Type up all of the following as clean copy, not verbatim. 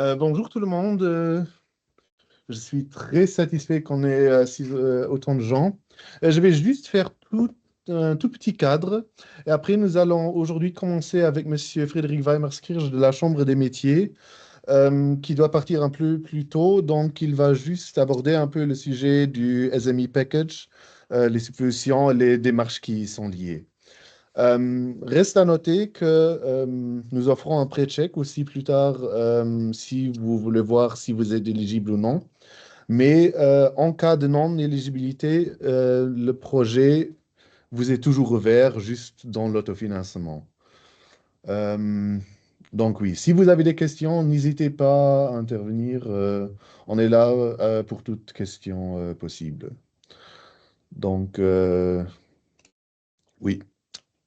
Bonjour tout le monde. Je suis très satisfait qu'on ait autant de gens. Je vais juste faire un tout petit cadre. Et après, nous allons aujourd'hui commencer avec Monsieur Frédéric Weimerskirch de la Chambre des métiers, qui doit partir un peu plus tôt. Donc, il va juste aborder un peu le sujet du SME Package, les subventions et les démarches qui y sont liées. Reste à noter que nous offrons un pré-check aussi plus tard si vous voulez voir si vous êtes éligible ou non. Mais en cas de non-éligibilité, le projet vous est toujours ouvert juste dans l'autofinancement. Euh, donc oui, si vous avez des questions, n'hésitez pas à intervenir. On est là pour toute question possible. Donc oui,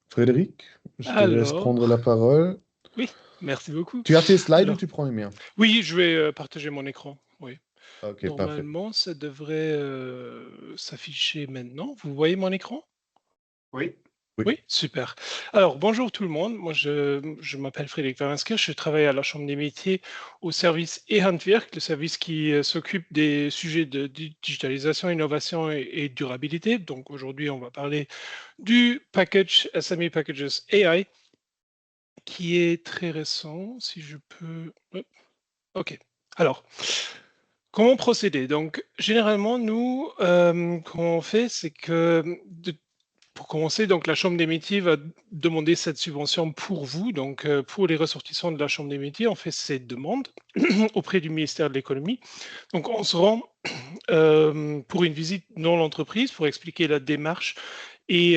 Frédéric, je te laisse prendre la Alors, parole. oui, merci beaucoup. Tu as tes slides ou Alors, tu prends les miens? oui, je vais partager mon écran. Oui. Ok, parfait. Normalement, ça devrait s'afficher maintenant. Vous voyez mon écran? Oui. Oui. Oui, super. Alors, bonjour tout le monde. Moi, je m'appelle Frédéric Varenskir. Je travaille à la Chambre des métiers au service e-Handwerk, le service qui s'occupe des sujets de digitalisation, innovation et durabilité. Donc, aujourd'hui, on va parler du package SME Packages AI, qui est très récent, si je peux. Hop, OK. Alors, comment procéder? Donc, généralement, nous, comment on fait, c'est que pour commencer, donc la Chambre des métiers va demander cette subvention pour vous. Donc, pour les ressortissants de la Chambre des métiers, on fait cette demande auprès du ministère de l'économie. Donc, on se rend pour une visite dans l'entreprise pour expliquer la démarche et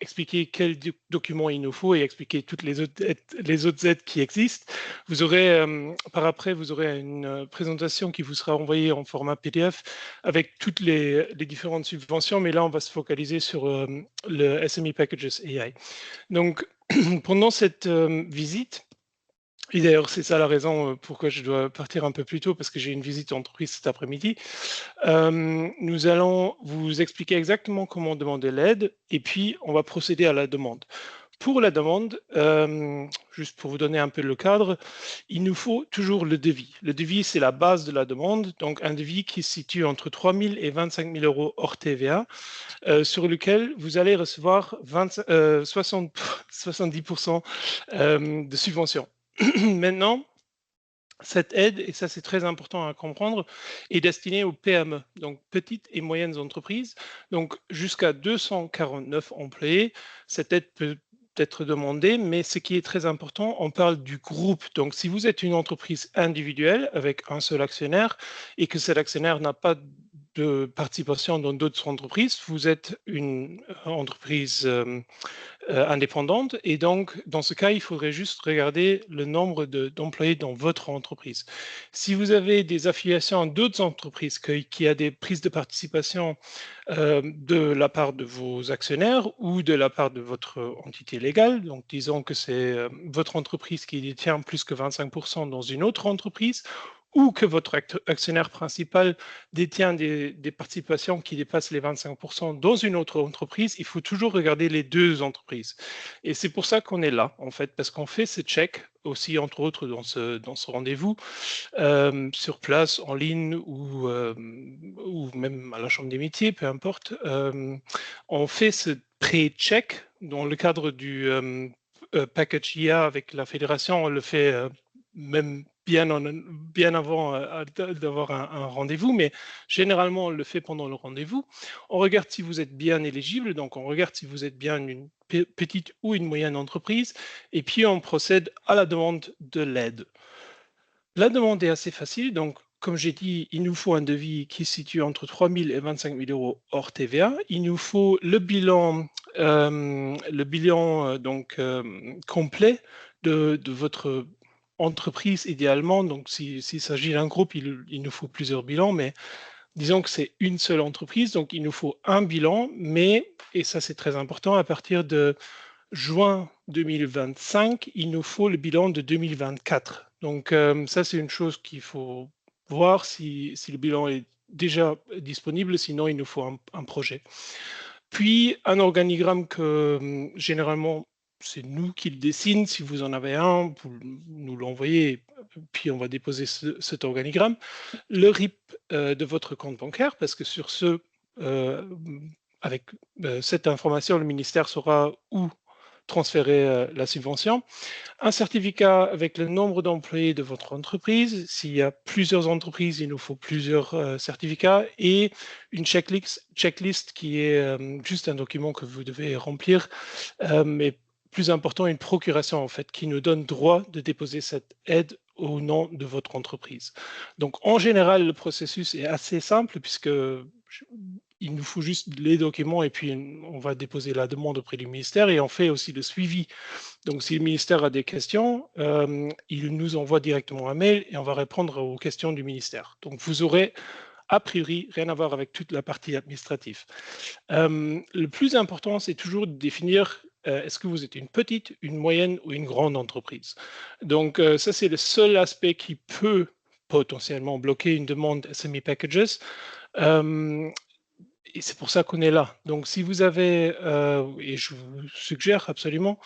expliquer quels documents il nous faut et expliquer toutes les autres aides qui existent. Vous aurez, par après, vous aurez une présentation qui vous sera envoyée en format PDF avec toutes les différentes subventions, mais là, on va se focaliser sur le SME Packages AI. Donc, pendant cette visite, et d'ailleurs, c'est ça la raison pourquoi je dois partir un peu plus tôt, parce que j'ai une visite d'entreprise cet après-midi. Nous allons vous expliquer exactement comment demander l'aide, et puis on va procéder à la demande. Pour la demande, juste pour vous donner un peu le cadre, il nous faut toujours le devis. Le devis, c'est la base de la demande, donc un devis qui se situe entre 3 000 et 25 000 euros hors TVA, sur lequel vous allez recevoir 70% de subvention. Maintenant, cette aide, et ça c'est très important à comprendre, est destinée aux PME, donc petites et moyennes entreprises, donc jusqu'à 249 employés. Cette aide peut être demandée, mais ce qui est très important, on parle du groupe. Donc si vous êtes une entreprise individuelle avec un seul actionnaire et que cet actionnaire n'a pas de participation dans d'autres entreprises, vous êtes une entreprise indépendante. Et donc, dans ce cas, il faudrait juste regarder le nombre d'employés dans votre entreprise. Si vous avez des affiliations à d'autres entreprises qui a des prises de participation de la part de vos actionnaires ou de la part de votre entité légale, donc disons que c'est votre entreprise qui détient plus que 25% dans une autre entreprise, ou que votre actionnaire principal détient des participations qui dépassent les 25% dans une autre entreprise, il faut toujours regarder les deux entreprises. Et c'est pour ça qu'on est là, en fait, parce qu'on fait ce check aussi, entre autres, dans ce rendez-vous, sur place, en ligne ou même à la Chambre des métiers, peu importe. On fait ce pré-check dans le cadre du package IA avec la fédération. On le fait même bien avant d'avoir un rendez-vous, mais généralement on le fait pendant le rendez-vous. On regarde si vous êtes bien éligible, donc on regarde si vous êtes bien une petite ou une moyenne entreprise, et puis on procède à la demande de l'aide. La demande est assez facile, donc comme j'ai dit, il nous faut un devis qui se situe entre 3 000 et 25 000 euros hors TVA. Il nous faut le bilan complet de votre entreprise idéalement. Donc s'il s'agit d'un groupe, il nous faut plusieurs bilans, mais disons que c'est une seule entreprise, donc il nous faut un bilan, mais, et ça c'est très important, à partir de juin 2025, il nous faut le bilan de 2024. Donc ça, c'est une chose qu'il faut voir si le bilan est déjà disponible, sinon il nous faut un projet. Puis un organigramme que généralement c'est nous qui le dessine. Si vous en avez un, vous nous l'envoyez, puis on va déposer cet organigramme. Le RIP de votre compte bancaire, parce que sur ce, avec cette information, le ministère saura où transférer la subvention. Un certificat avec le nombre d'employés de votre entreprise. S'il y a plusieurs entreprises, il nous faut plusieurs certificats et une checklist qui est juste un document que vous devez remplir, mais plus important, une procuration en fait qui nous donne droit de déposer cette aide au nom de votre entreprise. Donc en général, le processus est assez simple puisque il nous faut juste les documents et puis on va déposer la demande auprès du ministère et on fait aussi le suivi. Donc, si le ministère a des questions, il nous envoie directement un mail et on va répondre aux questions du ministère. Donc, vous aurez a priori rien à voir avec toute la partie administrative. Le plus important, c'est toujours de définir est-ce que vous êtes une petite, une moyenne ou une grande entreprise. Donc, ça, c'est le seul aspect qui peut potentiellement bloquer une demande SME Packages. Et c'est pour ça qu'on est là. Donc, si vous avez, et je vous suggère absolument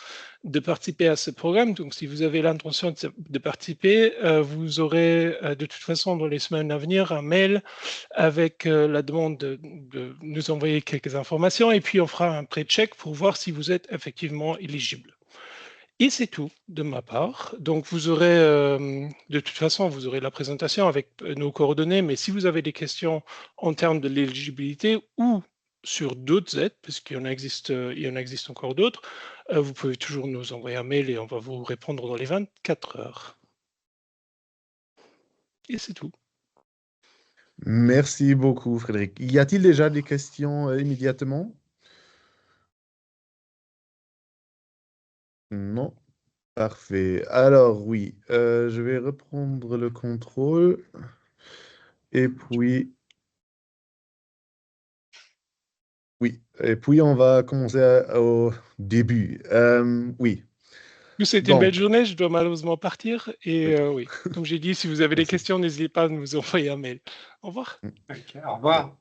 de participer à ce programme, donc si vous avez l'intention de participer, vous aurez de toute façon dans les semaines à venir un mail avec la demande de nous envoyer quelques informations et puis on fera un pré-check pour voir si vous êtes effectivement éligible. Et c'est tout de ma part. Donc vous aurez, de toute façon, vous aurez la présentation avec nos coordonnées, mais si vous avez des questions en termes de l'éligibilité ou sur d'autres aides, parce il y en existe encore d'autres, vous pouvez toujours nous envoyer un mail et on va vous répondre dans les 24 heures. Et c'est tout. Merci beaucoup, Frédéric. Y a-t-il déjà des questions immédiatement? Non. Parfait. Alors, oui, je vais reprendre le contrôle. Et puis, oui, et puis on va commencer au début. Oui, C'est une belle donc, journée, je dois malheureusement partir. Et oui. oui, comme j'ai dit, si vous avez des Merci. questions, n'hésitez pas à nous envoyer un mail. Au revoir. Ok, au revoir.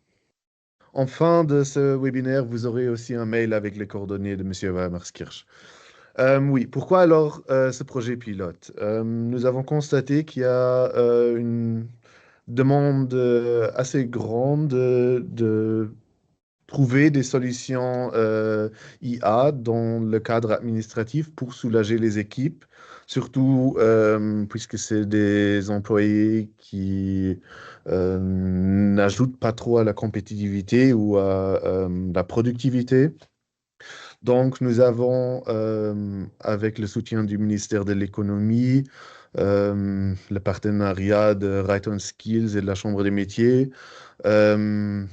En fin de ce webinaire, vous aurez aussi un mail avec les coordonnées de M. Weimarskirch. Oui, pourquoi alors ce projet pilote? Nous avons constaté qu'il y a une demande assez grande de trouver des solutions IA dans le cadre administratif pour soulager les équipes, surtout puisque c'est des employés qui n'ajoutent pas trop à la compétitivité ou à la productivité. Donc, nous avons, avec le soutien du ministère de l'Économie, le partenariat de Right on Skills et de la Chambre des métiers, euh,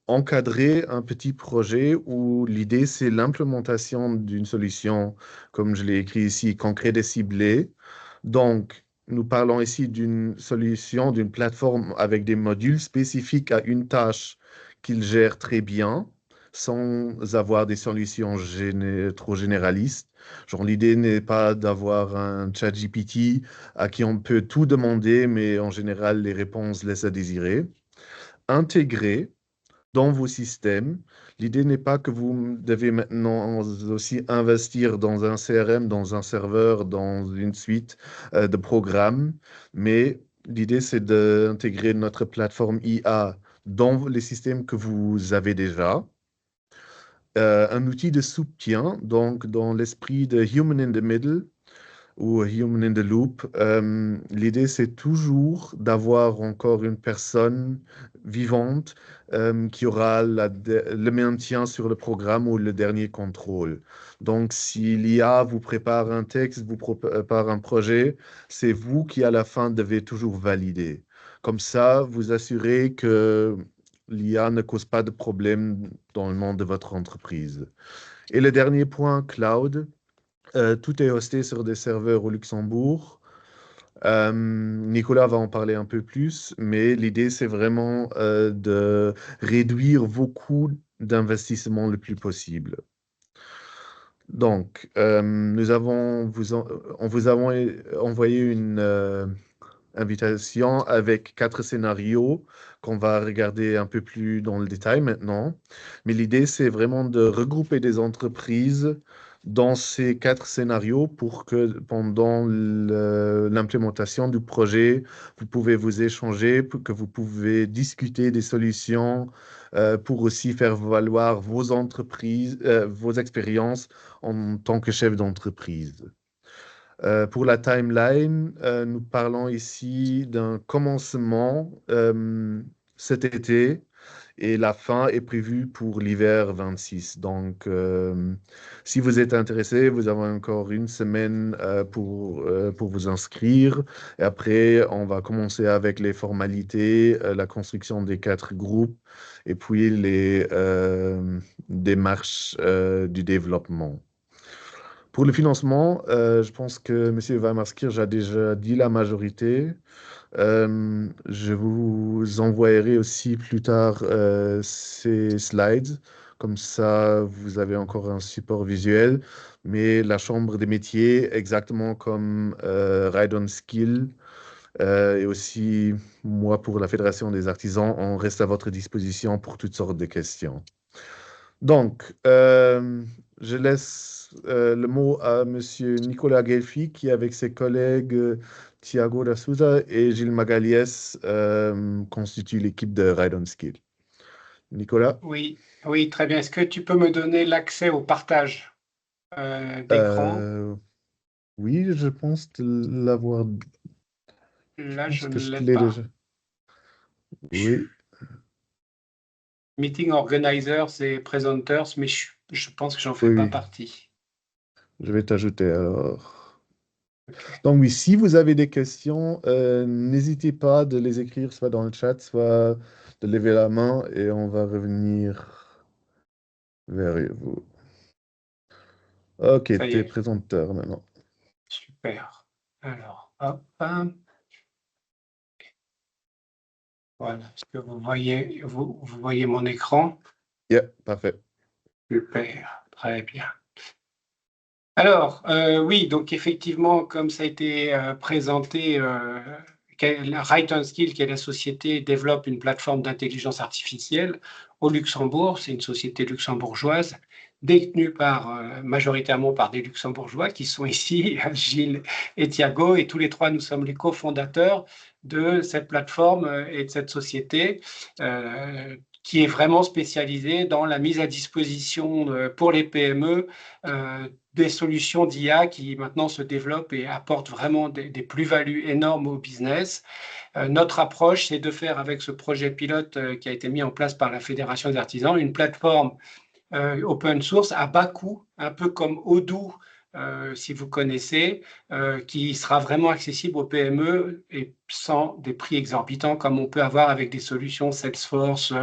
encadrer un petit projet où l'idée, c'est l'implémentation d'une solution, comme je l'ai écrit ici, concrète et ciblée. Donc, nous parlons ici d'une solution, d'une plateforme avec des modules spécifiques à une tâche qu'il gère très bien, sans avoir des solutions trop généralistes. Genre, l'idée n'est pas d'avoir un chat GPT à qui on peut tout demander, mais en général, les réponses laissent à désirer. Intégrer dans vos systèmes. L'idée n'est pas que vous devez maintenant aussi investir dans un CRM, dans un serveur, dans une suite de programmes, mais l'idée c'est d'intégrer notre plateforme IA dans les systèmes que vous avez déjà. Un outil de soutien, donc dans l'esprit de Human in the Middle, ou Human in the Loop. L'idée, c'est toujours d'avoir encore une personne vivante qui aura le maintien sur le programme ou le dernier contrôle. Donc, si l'IA vous prépare un texte, vous prépare un projet, c'est vous qui, à la fin, devez toujours valider. Comme ça, vous assurez que l'IA ne cause pas de problème dans le monde de votre entreprise. Et le dernier point, cloud. Tout est hosté sur des serveurs au Luxembourg. Nicolas va en parler un peu plus, mais l'idée, c'est vraiment de réduire vos coûts d'investissement le plus possible. Donc, on vous avons envoyé une invitation avec 4 scénarios qu'on va regarder un peu plus dans le détail maintenant. Mais l'idée, c'est vraiment de regrouper des entreprises dans ces 4 scénarios pour que pendant l'implémentation du projet, vous pouvez vous échanger, pour que vous pouvez discuter des solutions pour aussi faire valoir vos entreprises, vos expériences en tant que chef d'entreprise. Pour la timeline, nous parlons ici d'un commencement cet été et la fin est prévue pour l'hiver 26. Donc, si vous êtes intéressé, vous avez encore une semaine pour vous inscrire. Et après, on va commencer avec les formalités, la construction des 4 groupes et puis les démarches du développement. Pour le financement, je pense que M. Weimarskirch a déjà dit la majorité. Je vous envoierai aussi plus tard ces slides. Comme ça, vous avez encore un support visuel. Mais la Chambre des métiers, exactement comme Ride on Skill, et aussi moi pour la Fédération des artisans, on reste à votre disposition pour toutes sortes de questions. Donc, je laisse le mot à Monsieur Nicolas Gelfi, qui, avec ses collègues Thiago da Souza et Gilles Magaliès, constitue l'équipe de Ride on Skill. Nicolas? Oui, oui, très bien. Est-ce que tu peux me donner l'accès au partage d'écran? Oui, je pense l'avoir. Là, je pense ne que je l'ai l'ai pas. déjà. Oui, Meeting organizers et presenters, mais je pense que j'en fais oui, pas oui. partie. Je vais t'ajouter alors. Donc oui, si vous avez des questions, n'hésitez pas de les écrire soit dans le chat, soit de lever la main et on va revenir vers vous. Ok, Ça y t'es est, présenteur maintenant. super. Alors, hop. Voilà. Est-ce que vous voyez mon écran? Yeah, parfait. Super, très bien. Alors, oui, donc effectivement, comme ça a été présenté, Right on Skill, qui est la société, développe une plateforme d'intelligence artificielle au Luxembourg. C'est une société luxembourgeoise détenue majoritairement par des Luxembourgeois qui sont ici, Gilles et Thiago, et tous les trois, nous sommes les cofondateurs de cette plateforme et de cette société qui est vraiment spécialisée dans la mise à disposition pour les PME des solutions d'IA qui maintenant se développent et apportent vraiment des plus-values énormes au business. Notre approche, c'est de faire avec ce projet pilote qui a été mis en place par la Fédération des artisans, une plateforme open source à bas coût, un peu comme Odoo, si vous connaissez, qui sera vraiment accessible aux PME et sans des prix exorbitants comme on peut avoir avec des solutions Salesforce,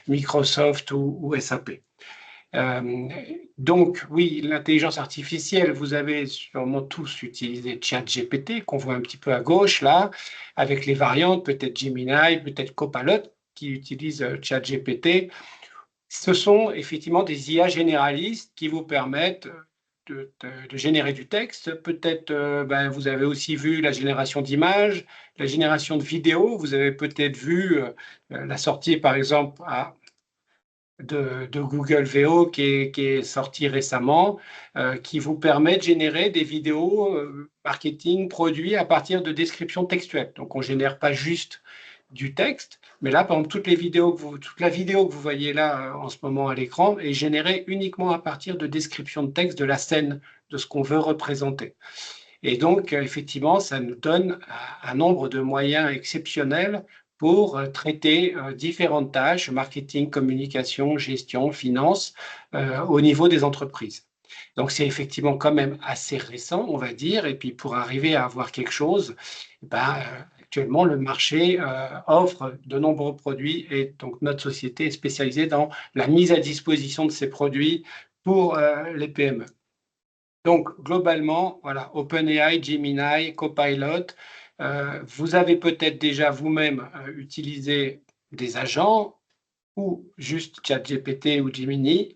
Microsoft ou SAP. Donc, oui, l'intelligence artificielle, vous avez sûrement tous utilisé ChatGPT, qu'on voit un petit peu à gauche, là, avec les variantes, peut-être Gemini, peut-être Copilot, qui utilisent ChatGPT. Ce sont effectivement des IA généralistes qui vous permettent de générer du texte. Peut-être, vous avez aussi vu la génération d'images, la génération de vidéos. Vous avez peut-être vu la sortie, par exemple, de Google VO qui est sorti récemment, qui vous permet de générer des vidéos marketing produits à partir de descriptions textuelles. Donc, on ne génère pas juste du texte, mais là, par exemple, toute la vidéo que vous voyez là en ce moment à l'écran est générée uniquement à partir de descriptions de texte de la scène, de ce qu'on veut représenter. Et donc, effectivement, ça nous donne un nombre de moyens exceptionnels pour traiter différentes tâches, marketing, communication, gestion, finance, au niveau des entreprises. Donc, c'est effectivement quand même assez récent, on va dire. Et puis, pour arriver à avoir quelque chose, actuellement, le marché offre de nombreux produits et donc notre société est spécialisée dans la mise à disposition de ces produits pour les PME. Donc, globalement, voilà, OpenAI, Gemini, Copilot, vous avez peut-être déjà vous-même utilisé des agents ou juste ChatGPT ou Gemini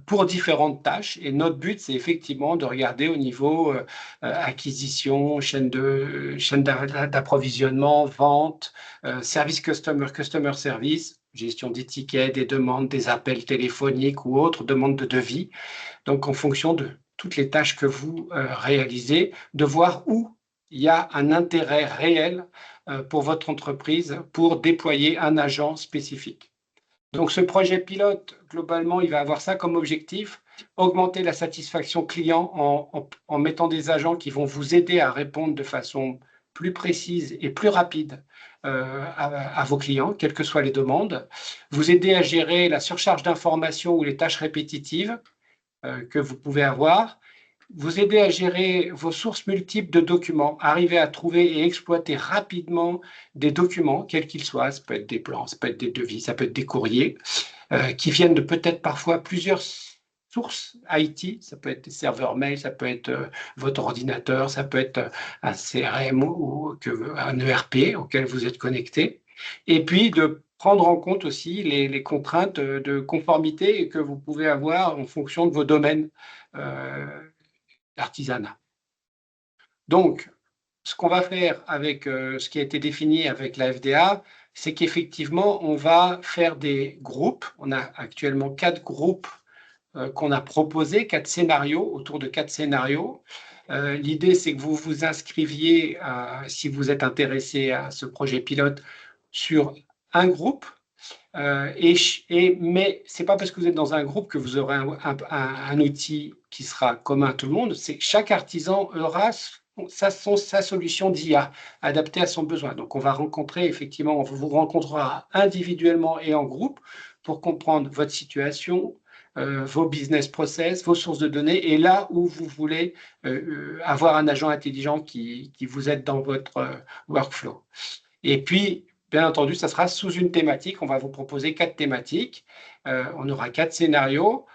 pour différentes tâches. Et notre but, c'est effectivement de regarder au niveau acquisition, chaîne d'approvisionnement, vente, service customer service, gestion des tickets, des demandes, des appels téléphoniques ou autres, demandes de devis. Donc, en fonction de toutes les tâches que vous réalisez, de voir où il y a un intérêt réel pour votre entreprise pour déployer un agent spécifique. Donc, ce projet pilote, globalement, il va avoir ça comme objectif, augmenter la satisfaction client en mettant des agents qui vont vous aider à répondre de façon plus précise et plus rapide à vos clients, quelles que soient les demandes, vous aider à gérer la surcharge d'informations ou les tâches répétitives que vous pouvez avoir, vous aider à gérer vos sources multiples de documents, arriver à trouver et exploiter rapidement des documents, quels qu'ils soient, ça peut être des plans, ça peut être des devis, ça peut être des courriers, qui viennent de peut-être parfois plusieurs sources IT, ça peut être des serveurs mail, ça peut être votre ordinateur, ça peut être un CRM ou un ERP auquel vous êtes connecté, et puis de prendre en compte aussi les contraintes de conformité que vous pouvez avoir en fonction de vos domaines d'artisanat. Donc, ce qu'on va faire avec ce qui a été défini avec la FDA, c'est qu'effectivement, on va faire des groupes. On a actuellement 4 groupes qu'on a proposés, 4 scénarios, autour de 4 scénarios. L'idée, c'est que vous vous inscriviez, si vous êtes intéressé à ce projet pilote, sur un groupe. Mais ce n'est pas parce que vous êtes dans un groupe que vous aurez un outil qui sera commun à tout le monde. C'est que chaque artisan aura sa solution d'IA adaptée à son besoin. Donc, on va rencontrer, effectivement, on vous rencontrera individuellement et en groupe pour comprendre votre situation, vos business process, vos sources de données et là où vous voulez avoir un agent intelligent qui vous aide dans votre workflow. Et puis, bien entendu, ça sera sous une thématique. On va vous proposer 4 thématiques. On aura 4 scénarios.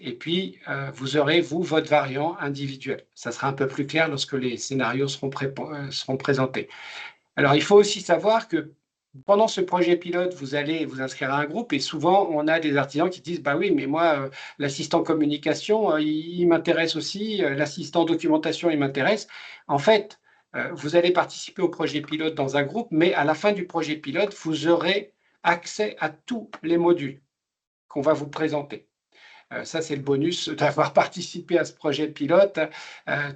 Et puis, vous aurez, vous, votre variant individuel. Ça sera un peu plus clair lorsque les scénarios seront présentés. Alors, il faut aussi savoir que pendant ce projet pilote, vous allez vous inscrire à un groupe et souvent, on a des artisans qui disent « Bah oui, mais moi, l'assistant communication, il m'intéresse aussi. L'assistant documentation, il m'intéresse. » En fait, vous allez participer au projet pilote dans un groupe, mais à la fin du projet pilote, vous aurez accès à tous les modules qu'on va vous présenter. Ça, c'est le bonus d'avoir participé à ce projet pilote.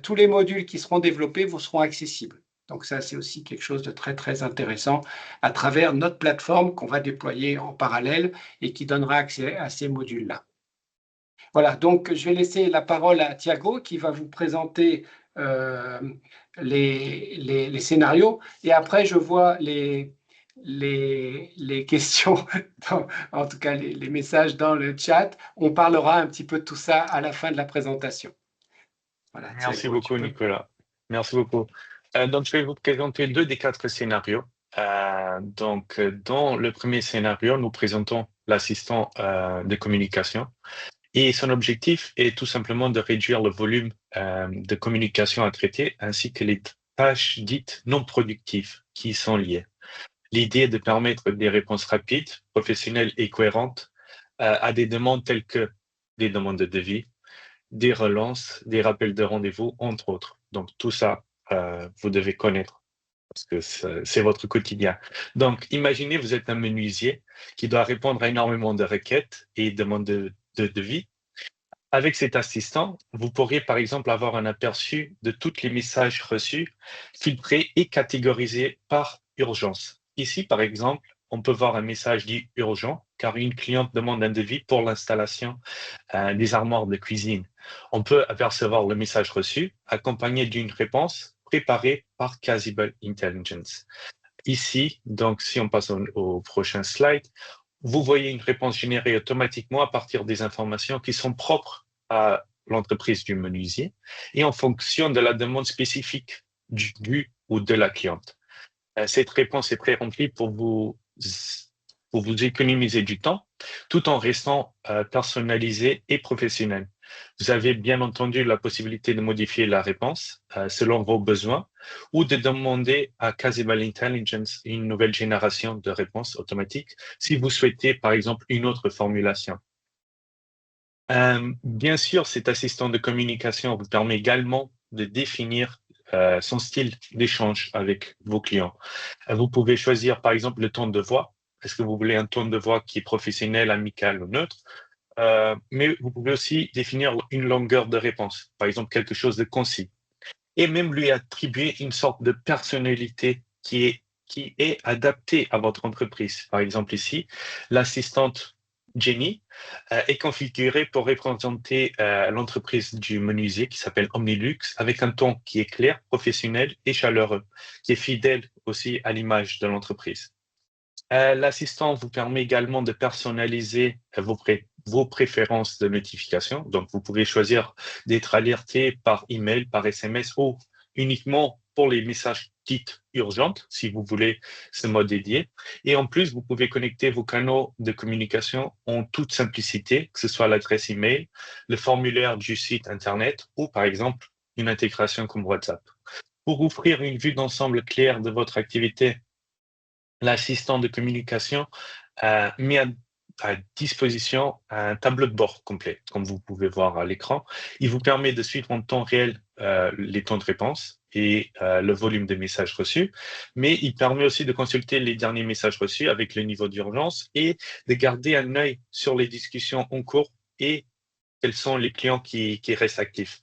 Tous les modules qui seront développés vous seront accessibles. Donc ça, c'est aussi quelque chose de très, très intéressant à travers notre plateforme qu'on va déployer en parallèle et qui donnera accès à ces modules-là. Voilà, donc je vais laisser la parole à Thiago qui va vous présenter les scénarios. Et après, je vois les questions, en tout cas les messages dans le chat. On parlera un petit peu de tout ça à la fin de la présentation. Voilà, merci beaucoup, Nicolas. Merci beaucoup. Donc, je vais vous présenter 2 des 4 scénarios. Donc, dans le premier scénario, nous présentons l'assistant de communication. Et son objectif est tout simplement de réduire le volume de communication à traiter ainsi que les tâches dites non productives qui sont liées. L'idée est de permettre des réponses rapides, professionnelles et cohérentes à des demandes telles que des demandes de devis, des relances, des rappels de rendez-vous, entre autres. Donc tout ça, vous devez connaître parce que c'est votre quotidien. Donc imaginez, vous êtes un menuisier qui doit répondre à énormément de requêtes et demandes de devis. Avec cet assistant, vous pourriez par exemple avoir un aperçu de tous les messages reçus, filtrés et catégorisés par urgence. Ici, par exemple, on peut voir un message dit urgent car une cliente demande un devis pour l'installation des armoires de cuisine. On peut apercevoir le message reçu accompagné d'une réponse préparée par Casable Intelligence. Ici, donc, si on passe au prochain slide, vous voyez une réponse générée automatiquement à partir des informations qui sont propres à l'entreprise du menuisier et en fonction de la demande spécifique du ou de la cliente. Cette réponse est pré-remplie pour vous économiser du temps tout en restant personnalisée et professionnelle. Vous avez bien entendu la possibilité de modifier la réponse selon vos besoins ou de demander à Casable Intelligence une nouvelle génération de réponses automatiques si vous souhaitez, par exemple, une autre formulation. Bien sûr, cet assistant de communication vous permet également de définir son style d'échange avec vos clients. Vous pouvez choisir, par exemple, le ton de voix. Est-ce que vous voulez un ton de voix qui est professionnel, amical ou neutre? mais vous pouvez aussi définir une longueur de réponse, par exemple quelque chose de concis, et même lui attribuer une sorte de personnalité qui est adaptée à votre entreprise. Par exemple ici, l'assistante Jenny est configurée pour représenter l'entreprise du menuisier qui s'appelle Omnilux avec un ton qui est clair, professionnel et chaleureux, qui est fidèle aussi à l'image de l'entreprise. L'assistant vous permet également de personnaliser vos préférences de notification. Donc, vous pouvez choisir d'être alerté par email, par SMS ou uniquement pour les messages dits urgentes, si vous voulez ce mode dédié. Et en plus, vous pouvez connecter vos canaux de communication en toute simplicité, que ce soit l'adresse email, le formulaire du site Internet ou, par exemple, une intégration comme WhatsApp. Pour offrir une vue d'ensemble claire de votre activité, l'assistant de communication met à disposition un tableau de bord complet, comme vous pouvez voir à l'écran. Il vous permet de suivre en temps réel les temps de réponse et le volume de messages reçus, mais il permet aussi de consulter les derniers messages reçus avec le niveau d'urgence et de garder un œil sur les discussions en cours et quels sont les clients qui restent actifs.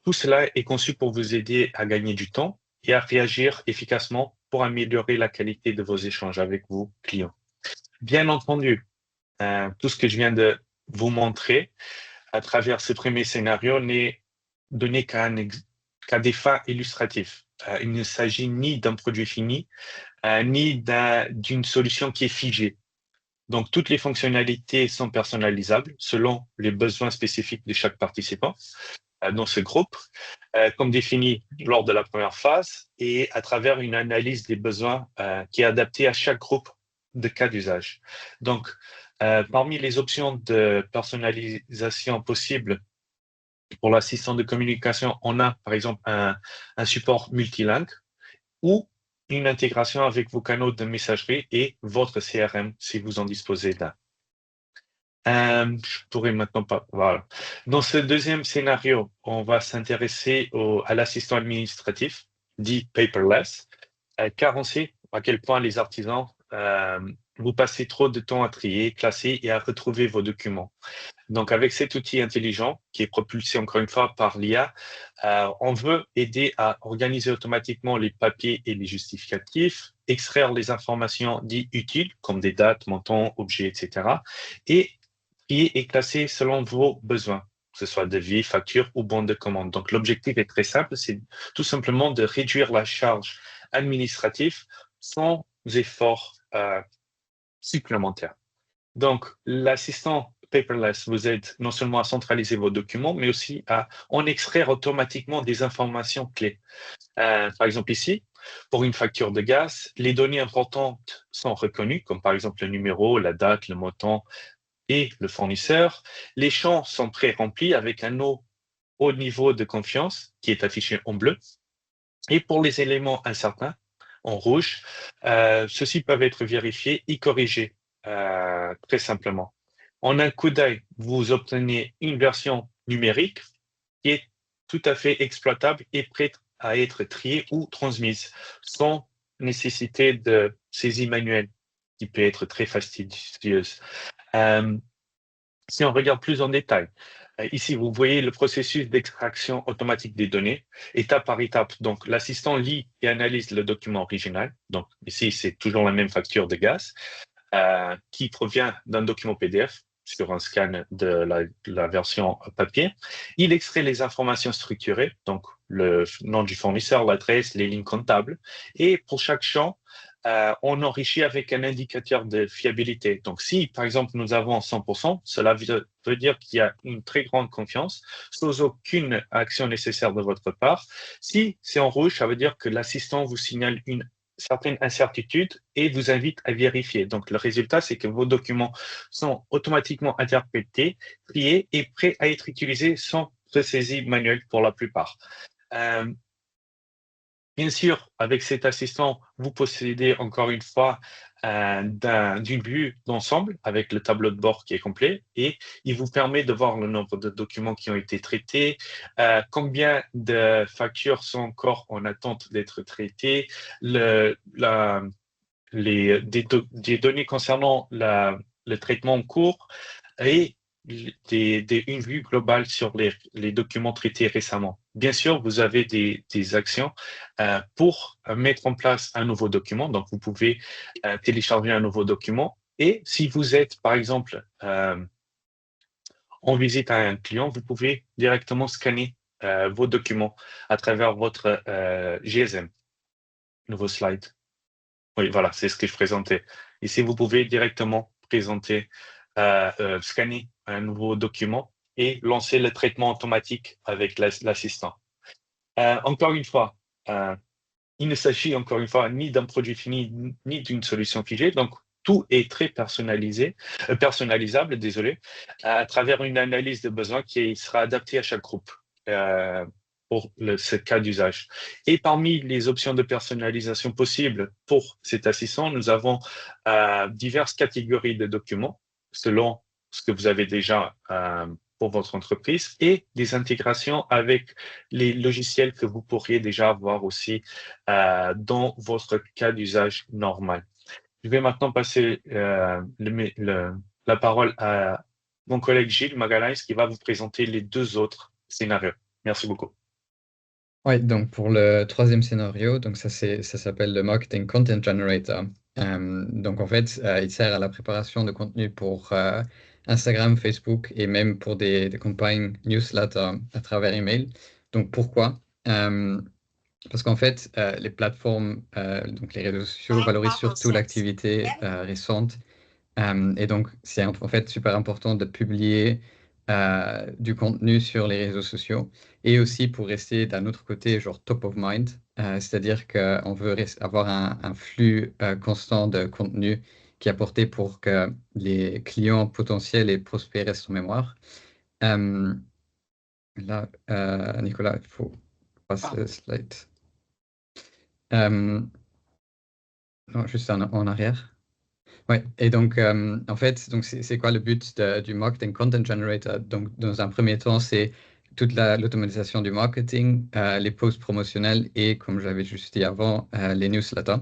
Tout cela est conçu pour vous aider à gagner du temps et à réagir efficacement pour améliorer la qualité de vos échanges avec vos clients. Bien entendu, tout ce que je viens de vous montrer à travers ce premier scénario n'est donné qu'à des fins illustratives. Il ne s'agit ni d'un produit fini, ni d'une solution qui est figée. Donc, toutes les fonctionnalités sont personnalisables selon les besoins spécifiques de chaque participant dans ce groupe, comme défini lors de la première phase et à travers une analyse des besoins qui est adaptée à chaque groupe de cas d'usage. Donc, parmi les options de personnalisation possibles pour l'assistant de communication, on a par exemple un support multilingue ou une intégration avec vos canaux de messagerie et votre CRM si vous en disposez d'un. Je pourrais maintenant pas. Voilà. Dans ce deuxième scénario, on va s'intéresser à l'assistant administratif, dit paperless, car on sait à quel point les artisans, vous passez trop de temps à trier, classer et à retrouver vos documents. Donc, avec cet outil intelligent qui est propulsé encore une fois par l'IA, on veut aider à organiser automatiquement les papiers et les justificatifs, extraire les informations dites utiles, comme des dates, montants, objets, etc., et trier et classer selon vos besoins, que ce soit devis, facture ou bon de commande. Donc, l'objectif est très simple, c'est tout simplement de réduire la charge administrative sans effort supplémentaire. Donc, l'assistant paperless vous aide non seulement à centraliser vos documents, mais aussi à en extraire automatiquement des informations clés. Par exemple ici, pour une facture de gaz, les données importantes sont reconnues, comme par exemple le numéro, la date, le montant et le fournisseur. Les champs sont pré-remplis avec un haut niveau de confiance qui est affiché en bleu. Et pour les éléments incertains, en rouge, ceux-ci peuvent être vérifiés et corrigés très simplement. En un coup d'œil, vous obtenez une version numérique qui est tout à fait exploitable et prête à être triée ou transmise sans nécessité de saisie manuelle qui peut être très fastidieuse. Si on regarde plus en détail, ici, vous voyez le processus d'extraction automatique des données, étape par étape. Donc, l'assistant lit et analyse le document original. Donc, ici, c'est toujours la même facture de gaz qui provient d'un document PDF sur un scan de la version papier. Il extrait les informations structurées, donc le nom du fournisseur, l'adresse, les lignes comptables. Et pour chaque champ, on enrichit avec un indicateur de fiabilité. Donc, si, par exemple, nous avons 100%, cela veut dire qu'il y a une très grande confiance, sans aucune action nécessaire de votre part. Si c'est en rouge, ça veut dire que l'assistant vous signale une certaine incertitude et vous invite à vérifier. Donc, le résultat, c'est que vos documents sont automatiquement interprétés, triés et prêts à être utilisés sans ressaisie manuelle pour la plupart. Bien sûr, avec cet assistant, vous possédez encore une fois d'une vue d'ensemble avec le tableau de bord qui est complet et il vous permet de voir le nombre de documents qui ont été traités, combien de factures sont encore en attente d'être traitées, des données concernant le traitement en cours et une vue globale sur les documents traités récemment. Bien sûr, vous avez des actions pour mettre en place un nouveau document. Donc, vous pouvez télécharger un nouveau document. Et si vous êtes, par exemple, en visite à un client, vous pouvez directement scanner vos documents à travers votre GSM. Nouveau slide. Oui, voilà, c'est ce que je présentais. Ici, vous pouvez directement scanner un nouveau document et lancer le traitement automatique avec l'assistant. Encore une fois, il ne s'agit encore une fois ni d'un produit fini ni d'une solution figée. Donc, tout est très personnalisable, à travers une analyse de besoins qui sera adaptée à chaque groupe pour ce cas d'usage. Et parmi les options de personnalisation possibles pour cet assistant, nous avons diverses catégories de documents selon ce que vous avez déjà pour votre entreprise et des intégrations avec les logiciels que vous pourriez déjà avoir aussi dans votre cas d'usage normal. Je vais maintenant passer la parole à mon collègue Gilles Magalhaes qui va vous présenter les deux autres scénarios. Merci beaucoup. Oui, donc pour le troisième scénario, donc ça s'appelle le Marketing Content Generator. Donc en fait, il sert à la préparation de contenu pour Instagram, Facebook et même pour des campagnes newsletter à travers email. Donc pourquoi? Parce qu'en fait, les plateformes, donc les réseaux sociaux valorisent surtout l'activité récente. Et donc, c'est en fait super important de publier du contenu sur les réseaux sociaux et aussi pour rester d'un autre côté, genre top of mind, c'est-à-dire qu'on veut avoir un flux constant de contenu qui est apporté pour que les clients potentiels et prospects restent en mémoire. Là, Nicolas, il faut passer le slide. Non, juste en arrière. Ouais, et donc, en fait, donc c'est quoi le but du Marketing Content Generator? Donc, dans un premier temps, c'est toute l'automatisation du marketing, les posts promotionnels et, comme j'avais juste dit avant, les newsletters.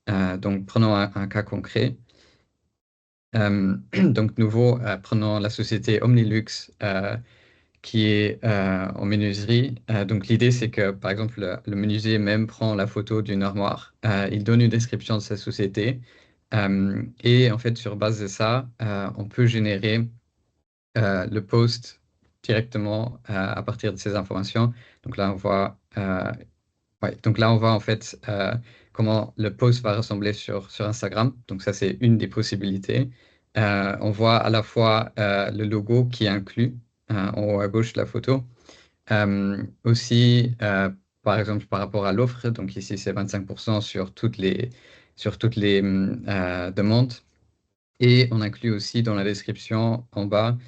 Donc, prenons un cas concret. Donc, nouveau, prenons la société Omnilux, qui est en menuiserie. Donc, l'idée, c'est que, par exemple, le menuisier même prend la photo d'une armoire. Il donne une description de sa société. Et en fait, sur base de ça, on peut générer le post directement à partir de ces informations. Donc là, on voit, en fait comment le post va ressembler sur Instagram. Donc ça, c'est une des possibilités. On voit à la fois le logo qui est inclus en haut à gauche de la photo. Aussi, par exemple, par rapport à l'offre, donc ici, c'est 25% sur toutes les demandes. Et on inclut aussi dans la description en bas,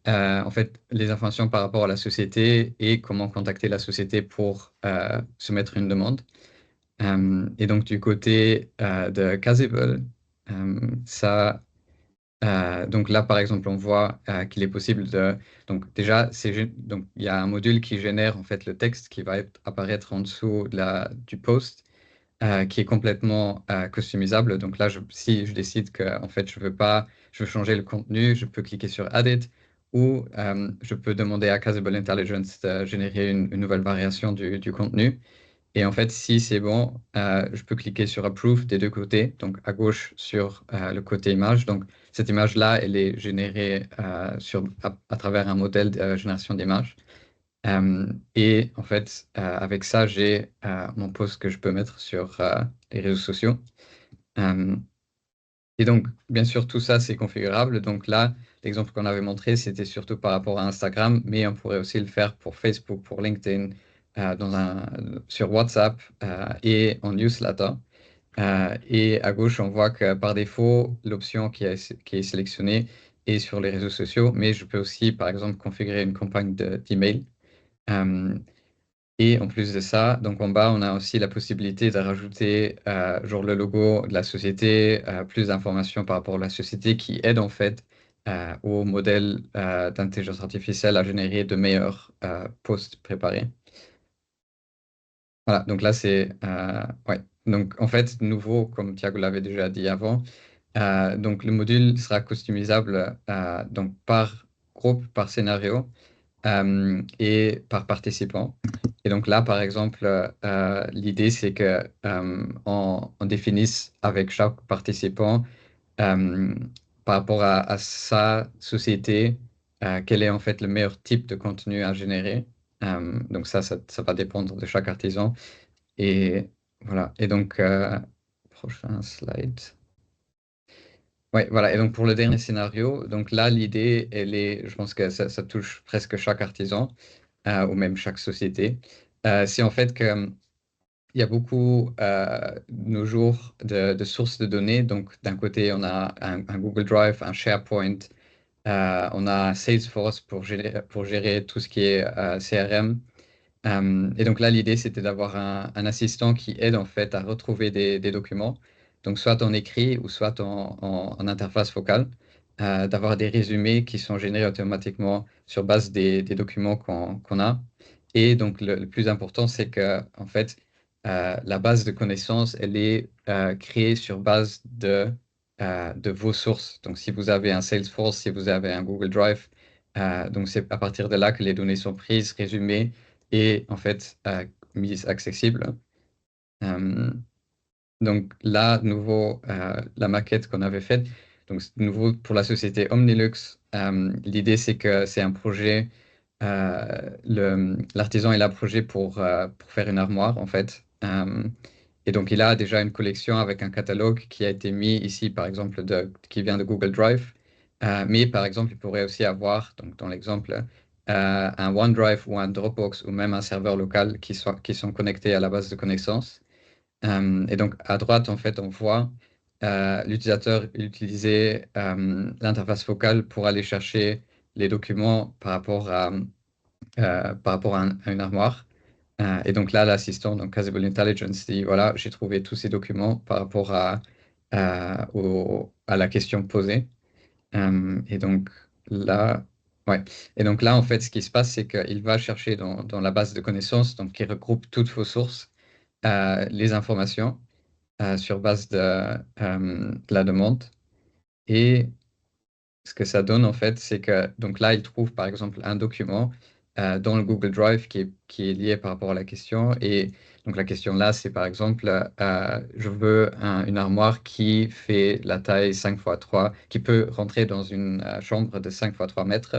en fait, les informations par rapport à la société et comment contacter la société pour soumettre une demande. Et donc, du côté de Casable, donc là, par exemple, on voit qu'il est possible de... Donc déjà, donc, il y a un module qui génère en fait le texte qui va apparaître en dessous du post, qui est complètement customisable. Donc là, si je décide que en fait, je veux changer le contenu, je peux cliquer sur Edit ou je peux demander à Casable Intelligence de générer une nouvelle variation du contenu. Et en fait, si c'est bon, je peux cliquer sur Approve des deux côtés, donc à gauche sur le côté image. Donc cette image-là, elle est générée à travers un modèle de génération d'images. Et en fait, avec ça, j'ai mon post que je peux mettre sur les réseaux sociaux. Et donc, bien sûr, tout ça, c'est configurable. Donc là, l'exemple qu'on avait montré, c'était surtout par rapport à Instagram, mais on pourrait aussi le faire pour Facebook, pour LinkedIn, sur WhatsApp et en newsletter. Et à gauche, on voit que par défaut, l'option qui est sélectionnée est sur les réseaux sociaux, mais je peux aussi, par exemple, configurer une campagne d'email. Et en plus de ça, donc en bas, on a aussi la possibilité de rajouter genre le logo de la société, plus d'informations par rapport à la société qui aide en fait au modèle d'intelligence artificielle à générer de meilleurs posts préparés. Voilà, donc là c'est ouais. Donc en fait, nouveau, comme Thiago l'avait déjà dit avant, donc le module sera customisable donc par groupe, par scénario et par participant. Et donc là, par exemple, l'idée, c'est que on définisse avec chaque participant par rapport à sa société, quel est en fait le meilleur type de contenu à générer. Donc ça va dépendre de chaque artisan. Et voilà. Et donc, prochain slide. Oui, voilà. Et donc, pour le dernier scénario, donc là, l'idée, je pense que ça touche presque chaque artisan ou même chaque société. C'est en fait que il y a beaucoup de nos jours de sources de données. Donc, d'un côté, on a un Google Drive, un SharePoint, on a Salesforce pour gérer tout ce qui est CRM. Et donc là, l'idée, c'était d'avoir un assistant qui aide en fait à retrouver des documents, donc soit en écrit ou soit en interface vocale, d'avoir des résumés qui sont générés automatiquement sur base des documents qu'on a. Et donc le plus important, c'est que en fait, la base de connaissances, elle est créée sur base de vos sources. Donc si vous avez un Salesforce, si vous avez un Google Drive, donc c'est à partir de là que les données sont prises, résumées et en fait mise accessible. Donc là, de nouveau, la maquette qu'on avait faite, donc de nouveau pour la société Omnilux, l'idée c'est que c'est un projet, l'artisan il a un projet pour faire une armoire en fait. Et donc il a déjà une collection avec un catalogue qui a été mis ici par exemple qui vient de Google Drive. Mais par exemple, il pourrait aussi avoir, donc dans l'exemple, un OneDrive ou un Dropbox ou même un serveur local qui sont connectés à la base de connaissances. Et donc à droite, en fait, on voit l'utilisateur utiliser l'interface vocale pour aller chercher les documents par rapport à une armoire. Et donc là, l'assistant, donc Casable Intelligence, dit voilà, j'ai trouvé tous ces documents par rapport à la question posée. Et donc là, ouais. Et donc là, en fait, ce qui se passe, c'est qu'il va chercher dans la base de connaissances, donc qui regroupe toutes vos sources, les informations sur base de la demande. Et ce que ça donne, en fait, c'est que donc là, il trouve par exemple un document dans le Google Drive qui est lié par rapport à la question. Et donc la question là, c'est par exemple, je veux une armoire qui fait la taille 5x3, qui peut rentrer dans une chambre de 5x3 mètres.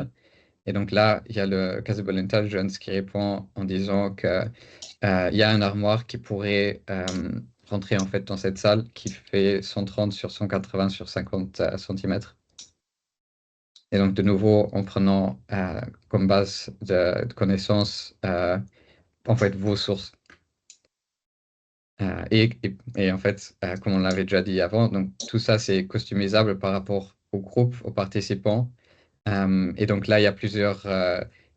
Et donc là, il y a le Casable Intelligence qui répond en disant que il y a une armoire qui pourrait rentrer en fait dans cette salle qui fait 130 sur 180 sur 50 cm. Et donc, de nouveau, en prenant comme base de connaissances, en fait, vos sources. Et en fait, comme on l'avait déjà dit avant, donc tout ça, c'est customisable par rapport au groupe, aux participants. Et donc là, il y a plusieurs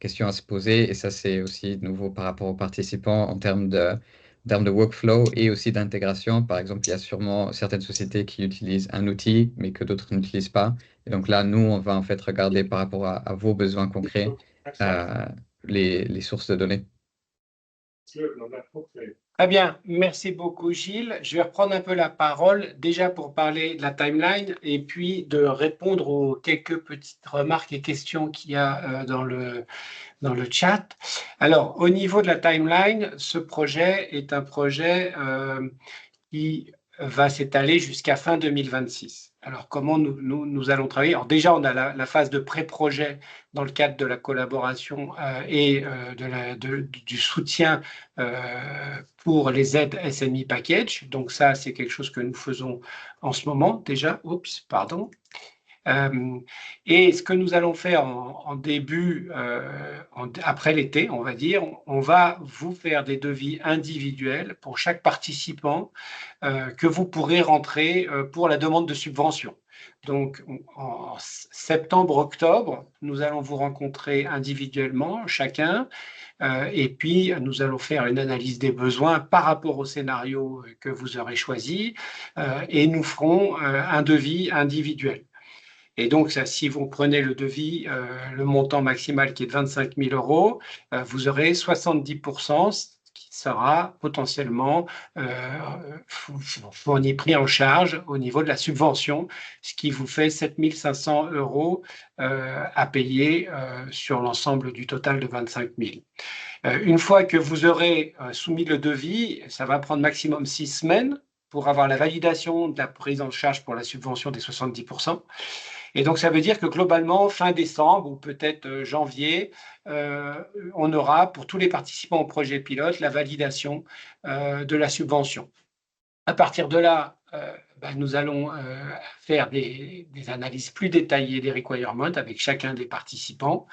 questions à se poser. Et ça, c'est aussi de nouveau par rapport aux participants en termes de workflow et aussi d'intégration. Par exemple, il y a sûrement certaines sociétés qui utilisent un outil, mais que d'autres n'utilisent pas. Et donc là, nous, on va en fait regarder par rapport à vos besoins concrets les sources de données. Très bien, merci beaucoup Gilles. Je vais reprendre un peu la parole déjà pour parler de la timeline et puis de répondre aux quelques petites remarques et questions qu'il y a dans le chat. Alors, au niveau de la timeline, ce projet est un projet qui va s'étaler jusqu'à fin 2026. Alors, comment nous allons travailler? Alors, déjà, on a la phase de pré-projet dans le cadre de la collaboration et du soutien pour les aides SME Package. Donc, ça, c'est quelque chose que nous faisons en ce moment déjà. Oups, pardon. Et ce que nous allons faire en début, après l'été, on va dire, on va vous faire des devis individuels pour chaque participant que vous pourrez rentrer pour la demande de subvention. Donc, en septembre-octobre, nous allons vous rencontrer individuellement, chacun, et puis nous allons faire une analyse des besoins par rapport au scénario que vous aurez choisi, et nous ferons un devis individuel. Et donc, ça, si vous prenez le devis, le montant maximal qui est de 25 000 €, vous aurez 70%, sera potentiellement pris en charge au niveau de la subvention, ce qui vous fait 7 500 € à payer sur l'ensemble du total de 25 000. Une fois que vous aurez soumis le devis, ça va prendre maximum 6 semaines pour avoir la validation de la prise en charge pour la subvention des 70%. Et donc, ça veut dire que globalement, fin décembre ou peut-être janvier, on aura pour tous les participants au projet pilote la validation de la subvention. À partir de là, nous allons faire des analyses plus détaillées des requirements avec chacun des participants.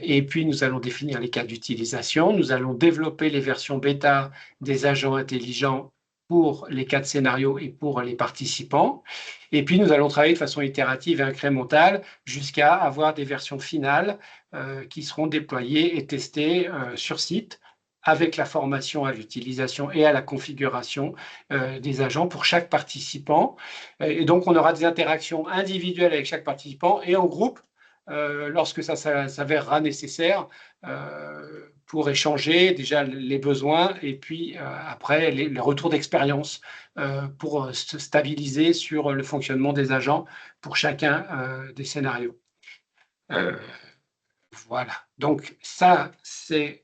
Et puis, nous allons définir les cas d'utilisation. Nous allons développer les versions bêta des agents intelligents pour les cas de scénario et pour les participants. Et puis, nous allons travailler de façon itérative et incrémentale jusqu'à avoir des versions finales qui seront déployées et testées sur site avec la formation à l'utilisation et à la configuration des agents pour chaque participant. Et donc, on aura des interactions individuelles avec chaque participant et en groupe lorsque ça s'avérera nécessaire pour échanger déjà les besoins et puis après les retours d'expérience pour se stabiliser sur le fonctionnement des agents pour chacun des scénarios. Voilà, donc ça c'est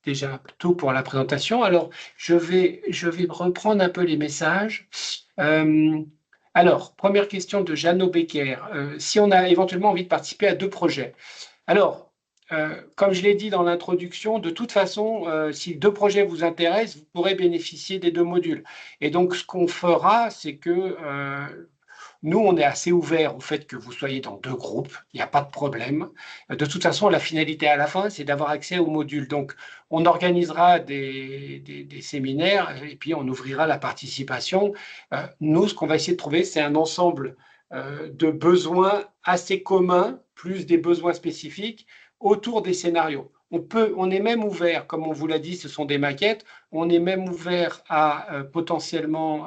déjà tout pour la présentation. Alors je vais reprendre un peu les messages. Alors, première question de Jeannot Becker. Si on a éventuellement envie de participer à 2 projets. Alors, comme je l'ai dit dans l'introduction, de toute façon, si 2 projets vous intéressent, vous pourrez bénéficier des 2 modules. Et donc, ce qu'on fera, c'est que nous, on est assez ouvert au fait que vous soyez dans 2 groupes. Il n'y a pas de problème. De toute façon, la finalité à la fin, c'est d'avoir accès aux modules. Donc, on organisera des séminaires et puis on ouvrira la participation. Nous, ce qu'on va essayer de trouver, c'est un ensemble de besoins assez communs, plus des besoins spécifiques, autour des scénarios. On est même ouvert, comme on vous l'a dit, ce sont des maquettes, on est même ouvert à potentiellement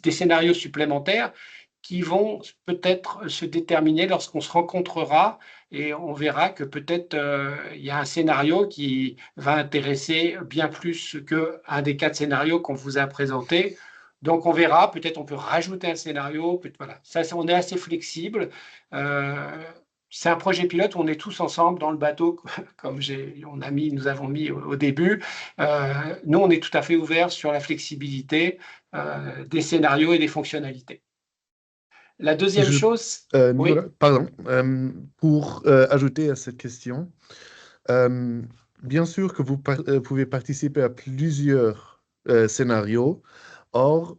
des scénarios supplémentaires qui vont peut-être se déterminer lorsqu'on se rencontrera et on verra que peut-être il y a un scénario qui va intéresser bien plus qu'un des 4 scénarios qu'on vous a présentés. Donc on verra, peut-être on peut rajouter un scénario, voilà. Ça, on est assez flexible. C'est un projet pilote où on est tous ensemble dans le bateau, comme nous avons mis au début. Nous, on est tout à fait ouverts sur la flexibilité des scénarios et des fonctionnalités. La deuxième chose… Nicolas, oui. Pardon, pour ajouter à cette question, bien sûr que vous pouvez participer à plusieurs scénarios. Or,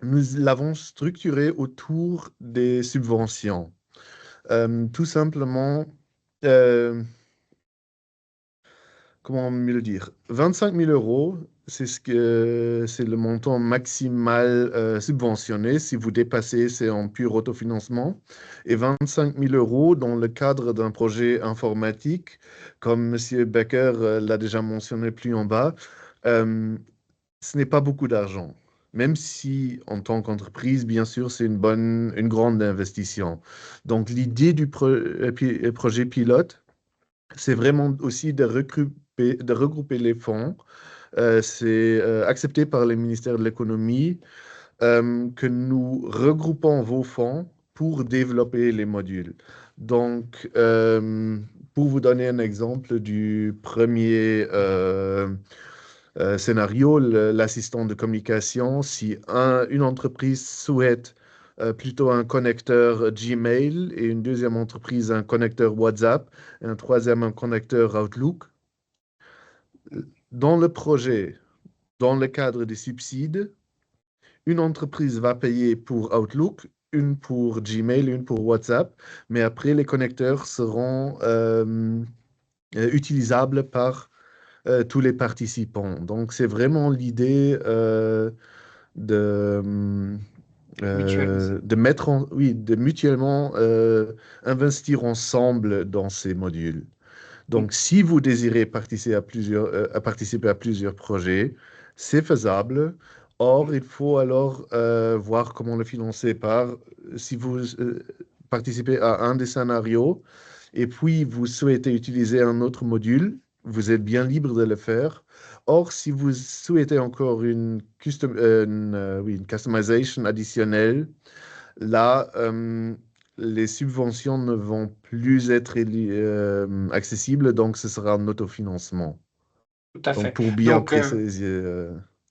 nous l'avons structuré autour des subventions. Tout simplement, comment mieux le dire, 25 000 €, c'est le montant maximal subventionné. Si vous dépassez, c'est en pur autofinancement. Et 25 000 € dans le cadre d'un projet informatique, comme M. Becker l'a déjà mentionné plus en bas, ce n'est pas beaucoup d'argent. Même si, en tant qu'entreprise, bien sûr, c'est une grande investition. Donc, l'idée du projet pilote, c'est vraiment aussi de regrouper les fonds. C'est accepté par le ministère de l'économie que nous regroupons vos fonds pour développer les modules. Donc, pour vous donner un exemple du premier scénario, l'assistant de communication, si une entreprise souhaite plutôt un connecteur Gmail et une deuxième entreprise un connecteur WhatsApp et un troisième un connecteur Outlook, dans le projet, dans le cadre des subsides, une entreprise va payer pour Outlook, une pour Gmail, une pour WhatsApp, mais après, les connecteurs seront utilisables par tous les participants. Donc, c'est vraiment l'idée de mutuellement investir ensemble dans ces modules. Donc, si vous désirez participer à plusieurs projets, c'est faisable. Or, il faut alors voir comment le financer si vous participez à un des scénarios et puis vous souhaitez utiliser un autre module, vous êtes bien libre de le faire. Or, si vous souhaitez encore une customization additionnelle, là, les subventions ne vont plus être accessibles, donc ce sera un autofinancement. Tout à Donc, fait. pour bien Donc, préciser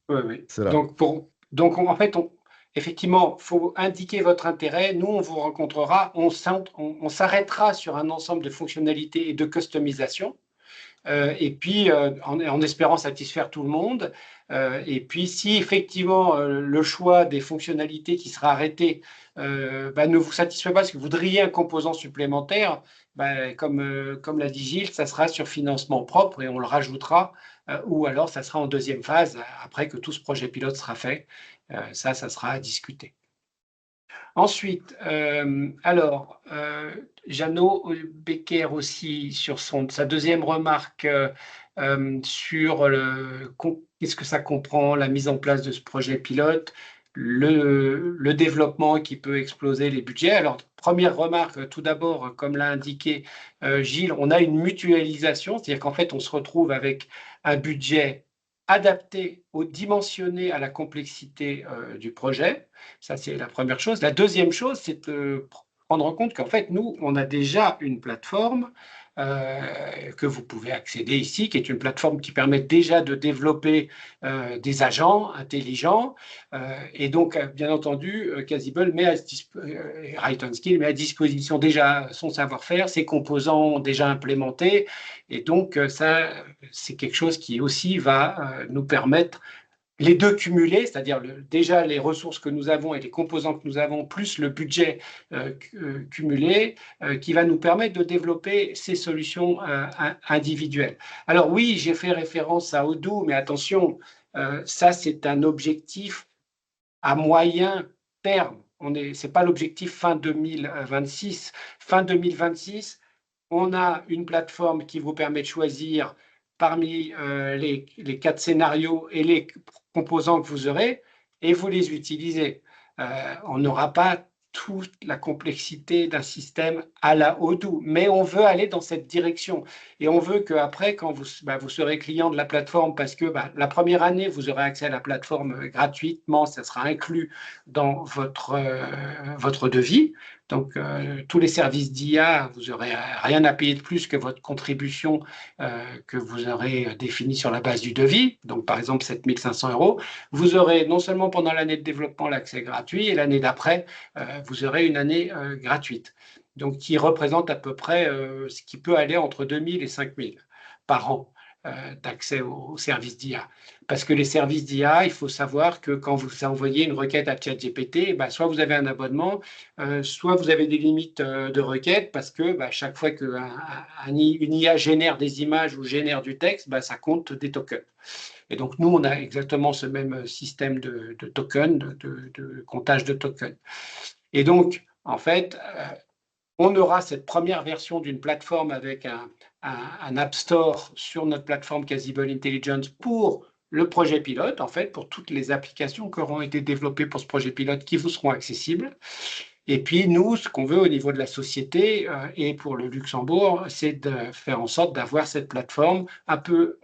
oui. cela. En fait, effectivement, il faut indiquer votre intérêt. Nous, on vous rencontrera, on s'arrêtera sur un ensemble de fonctionnalités et de customisation. Et puis, en espérant satisfaire tout le monde. Et puis, si effectivement le choix des fonctionnalités qui sera arrêté ne vous satisfait pas parce que vous voudriez un composant supplémentaire, comme l'a dit Gilles, ça sera sur financement propre et on le rajoutera, ou alors ça sera en deuxième phase, après que tout ce projet pilote sera fait. Ça sera à discuter. Ensuite, Jeannot Becker aussi, sur sa deuxième remarque sur qu'est-ce que ça comprend, la mise en place de ce projet pilote, le développement qui peut exploser les budgets. Alors, première remarque, tout d'abord, comme l'a indiqué Gilles, on a une mutualisation, c'est-à-dire qu'en fait, on se retrouve avec un budget adapté ou dimensionné à la complexité du projet. Ça, c'est la première chose. La deuxième chose, c'est de prendre en compte qu'en fait, nous, on a déjà une plateforme que vous pouvez accéder ici, qui est une plateforme qui permet déjà de développer des agents intelligents. Et donc, bien entendu, Casibel Ride2Skill met à disposition déjà son savoir-faire, ses composants déjà implémentés. Et donc, ça, c'est quelque chose qui aussi va nous permettre les deux cumulés, c'est-à-dire déjà les ressources que nous avons et les composants que nous avons, plus le budget cumulé, qui va nous permettre de développer ces solutions individuelles. Alors oui, j'ai fait référence à Odoo, mais attention, ça c'est un objectif à moyen terme. Ce n'est pas l'objectif fin 2026. Fin 2026, on a une plateforme qui vous permet de choisir parmi les 4 scénarios et les composants que vous aurez, et vous les utilisez. On n'aura pas toute la complexité d'un système à la Odoo, mais on veut aller dans cette direction. Et on veut qu'après, quand vous serez client de la plateforme, parce que la première année, vous aurez accès à la plateforme gratuitement, ça sera inclus dans votre devis. Donc, tous les services d'IA, vous n'aurez rien à payer de plus que votre contribution que vous aurez définie sur la base du devis. Donc, par exemple, 7 500 €. Vous aurez non seulement pendant l'année de développement l'accès gratuit, et l'année d'après, vous aurez une année gratuite. Donc, qui représente à peu près ce qui peut aller entre 2 000 et 5 000 par an d'accès aux services d'IA. Parce que les services d'IA, il faut savoir que quand vous envoyez une requête à ChatGPT, soit vous avez un abonnement, soit vous avez des limites de requête, parce que chaque fois qu'une IA génère des images ou génère du texte, ça compte des tokens. Et donc, nous, on a exactement ce même système de tokens, de comptage de tokens. Et donc, en fait, on aura cette première version d'une plateforme avec un App Store sur notre plateforme Casibel Intelligence pour le projet pilote, en fait, pour toutes les applications qui auront été développées pour ce projet pilote qui vous seront accessibles. Et puis, nous, ce qu'on veut au niveau de la société et pour le Luxembourg, c'est de faire en sorte d'avoir cette plateforme un peu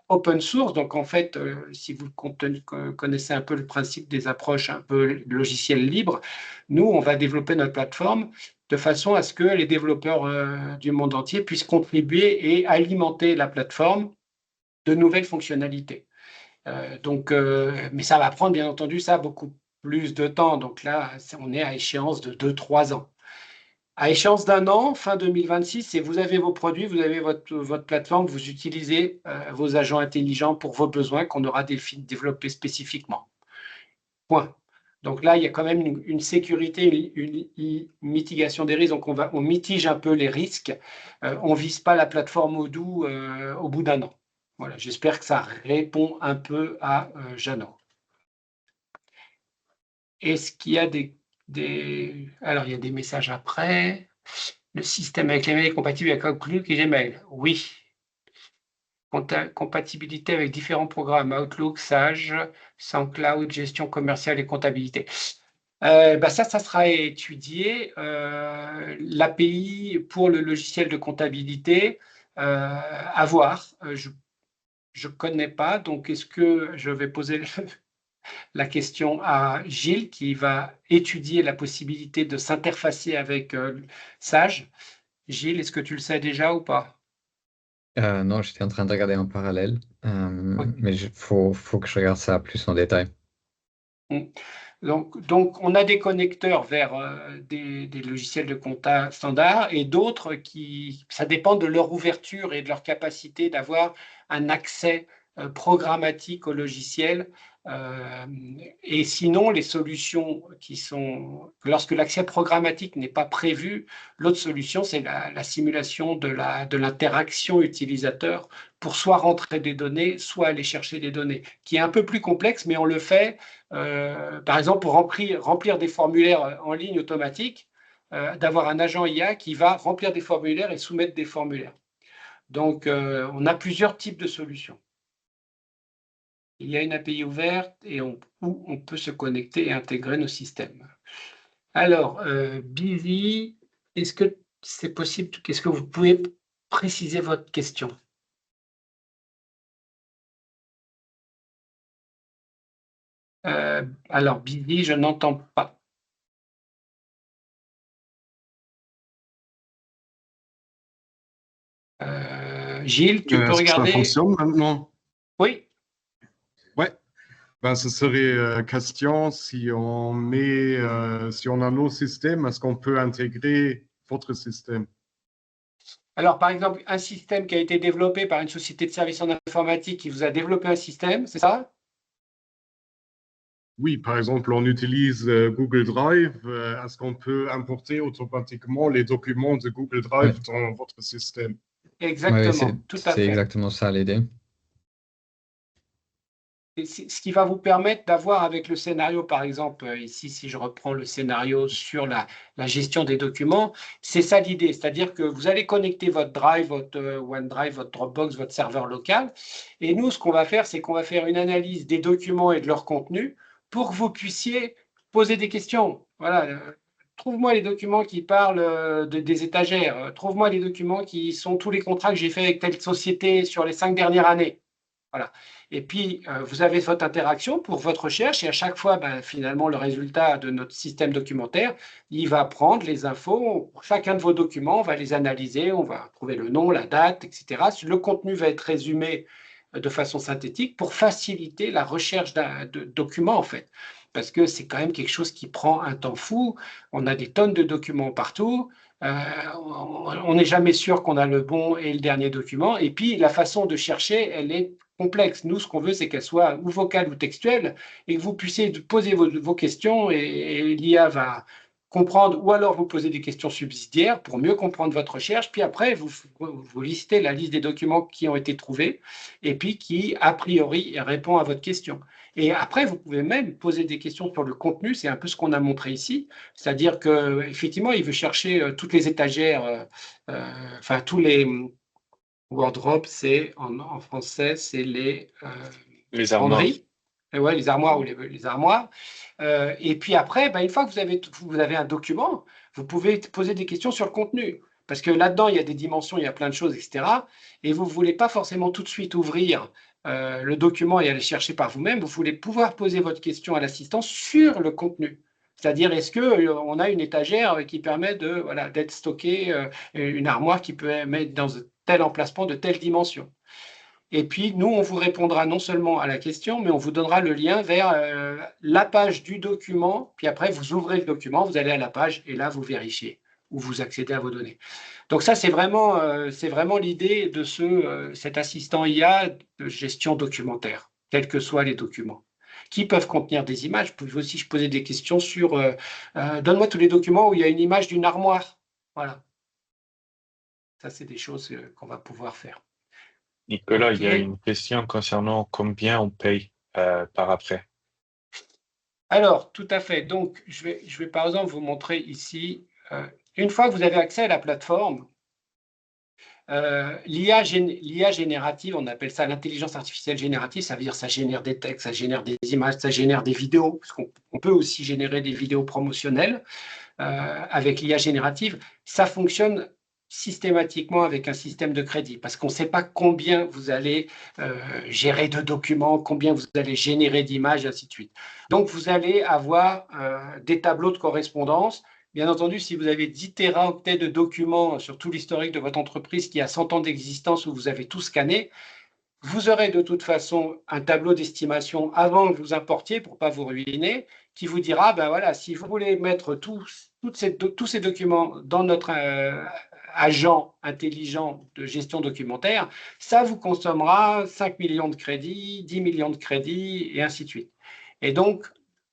open source. Donc, en fait, si vous connaissez un peu le principe des approches un peu logiciels libres, nous, on va développer notre plateforme de façon à ce que les développeurs du monde entier puissent contribuer et alimenter la plateforme de nouvelles fonctionnalités. Mais ça va prendre, bien entendu, beaucoup plus de temps. Donc là, on est à échéance de 2-3 ans. À échéance d'1 an, fin 2026, et vous avez vos produits, vous avez votre plateforme, vous utilisez vos agents intelligents pour vos besoins qu'on aura développés spécifiquement. Point. Donc là, il y a quand même une sécurité, une mitigation des risques. Donc on mitige un peu les risques. On ne vise pas la plateforme Odoo au bout d'1 an. Voilà, j'espère que ça répond un peu à Jeannot. Est-ce qu'il y a Alors, il y a des messages après. Le système avec les mails est compatible avec Outlook et Gmail. Oui. Compatibilité avec différents programmes, Outlook, Sage, SoundCloud, gestion commerciale et comptabilité. Ça sera étudié. L'API pour le logiciel de comptabilité, À voir. Je ne connais pas, donc est-ce que je vais poser la question à Gilles qui va étudier la possibilité de s'interfacer avec Sage. Gilles, est-ce que tu le sais déjà ou pas? Non, j'étais en train de regarder en parallèle, Oui. mais faut que je regarde ça plus en détail. Donc, on a des connecteurs vers des logiciels de compta standard et d'autres ça dépend de leur ouverture et de leur capacité d'avoir un accès programmatique au logiciel. Et sinon, les solutions lorsque l'accès programmatique n'est pas prévu, l'autre solution, c'est la simulation de l'interaction utilisateur pour soit rentrer des données, soit aller chercher des données, qui est un peu plus complexe, mais on le fait, par exemple, pour remplir des formulaires en ligne automatiques, d'avoir un agent IA qui va remplir des formulaires et soumettre des formulaires. Donc, on a plusieurs types de solutions. Il y a une API ouverte et où on peut se connecter et intégrer nos systèmes. Alors, Busy, est-ce que c'est possible? Est-ce que vous pouvez préciser votre question? Alors, Busy, je n'entends pas. Gilles, tu peux regarder? Ça fonctionne maintenant? Oui. Ouais. Ben, ce serait question si on a nos systèmes, est-ce qu'on peut intégrer votre système? Alors, par exemple, un système qui a été développé par une société de services en informatique qui vous a développé un système, c'est ça? Oui, par exemple, on utilise Google Drive. Est-ce qu'on peut importer automatiquement les documents de Google Drive dans votre système? Exactement, tout à fait. C'est exactement ça l'idée. Ce qui va vous permettre d'avoir avec le scénario, par exemple, ici, si je reprends le scénario sur la gestion des documents, c'est ça l'idée, c'est-à-dire que vous allez connecter votre Drive, votre OneDrive, votre Dropbox, votre serveur local, et nous, ce qu'on va faire, c'est qu'on va faire une analyse des documents et de leur contenu pour que vous puissiez poser des questions. Voilà, trouve-moi les documents qui parlent des étagères, trouve-moi les documents qui sont tous les contrats que j'ai faits avec telle société sur les 5 dernières années. Voilà. Et puis, vous avez votre interaction pour votre recherche et à chaque fois, finalement, le résultat de notre système documentaire, il va prendre les infos, pour chacun de vos documents, on va les analyser, on va trouver le nom, la date, etc. Le contenu va être résumé de façon synthétique pour faciliter la recherche de documents, en fait. Parce que c'est quand même quelque chose qui prend un temps fou. On a des tonnes de documents partout. On n'est jamais sûr qu'on a le bon et le dernier document. Et puis, la façon de chercher, elle est complexe. Nous, ce qu'on veut, c'est qu'elle soit ou vocale ou textuelle et que vous puissiez poser vos questions et l'IA va comprendre ou alors vous poser des questions subsidiaires pour mieux comprendre votre recherche. Puis après, vous listez la liste des documents qui ont été trouvés et puis qui, a priori, répond à votre question. Et après, vous pouvez même poser des questions sur le contenu. C'est un peu ce qu'on a montré ici. C'est-à-dire qu'effectivement, il veut chercher toutes les étagères, enfin, tous les wardrobes, c'est en français, c'est les armoires. Et ouais, les armoires ou les armoires. Et puis après, une fois que vous avez un document, vous pouvez poser des questions sur le contenu. Parce que là-dedans, il y a des dimensions, il y a plein de choses, etc. Et vous ne voulez pas forcément tout de suite ouvrir le document et aller chercher par vous-même. Vous voulez pouvoir poser votre question à l'assistant sur le contenu. C'est-à-dire, est-ce qu'on a une étagère qui permet d'être stocké, une armoire qui peut mettre dans tel emplacement de telle dimension. Et puis, nous, on vous répondra non seulement à la question, mais on vous donnera le lien vers la page du document. Puis après, vous ouvrez le document, vous allez à la page et là, vous vérifiez ou vous accédez à vos données. Donc ça, c'est vraiment l'idée de cet assistant IA de gestion documentaire, quels que soient les documents, qui peuvent contenir des images. Vous pouvez aussi poser des questions sur donne-moi tous les documents où il y a une image d'une armoire. Voilà. Ça, c'est des choses qu'on va pouvoir faire. Nicolas, Okay. Il y a une question concernant combien on paye par après. Alors, tout à fait. Donc, je vais par exemple vous montrer ici, une fois que vous avez accès à la plateforme, l'IA générative, on appelle ça l'intelligence artificielle générative, ça veut dire ça génère des textes, ça génère des images, ça génère des vidéos, parce qu'on peut aussi générer des vidéos promotionnelles avec l'IA générative. Ça fonctionne systématiquement avec un système de crédit parce qu'on ne sait pas combien vous allez gérer de documents, combien vous allez générer d'images, et ainsi de suite. Donc, vous allez avoir des tableaux de correspondance. Bien entendu, si vous avez 10 téraoctets de documents sur tout l'historique de votre entreprise qui a 100 ans d'existence où vous avez tout scanné, vous aurez de toute façon un tableau d'estimation avant que vous importiez pour ne pas vous ruiner, qui vous dira, ben voilà, si vous voulez mettre tous ces documents dans notre agent intelligent de gestion documentaire, ça vous consommera 5 millions de crédits, 10 millions de crédits, et ainsi de suite. Et donc,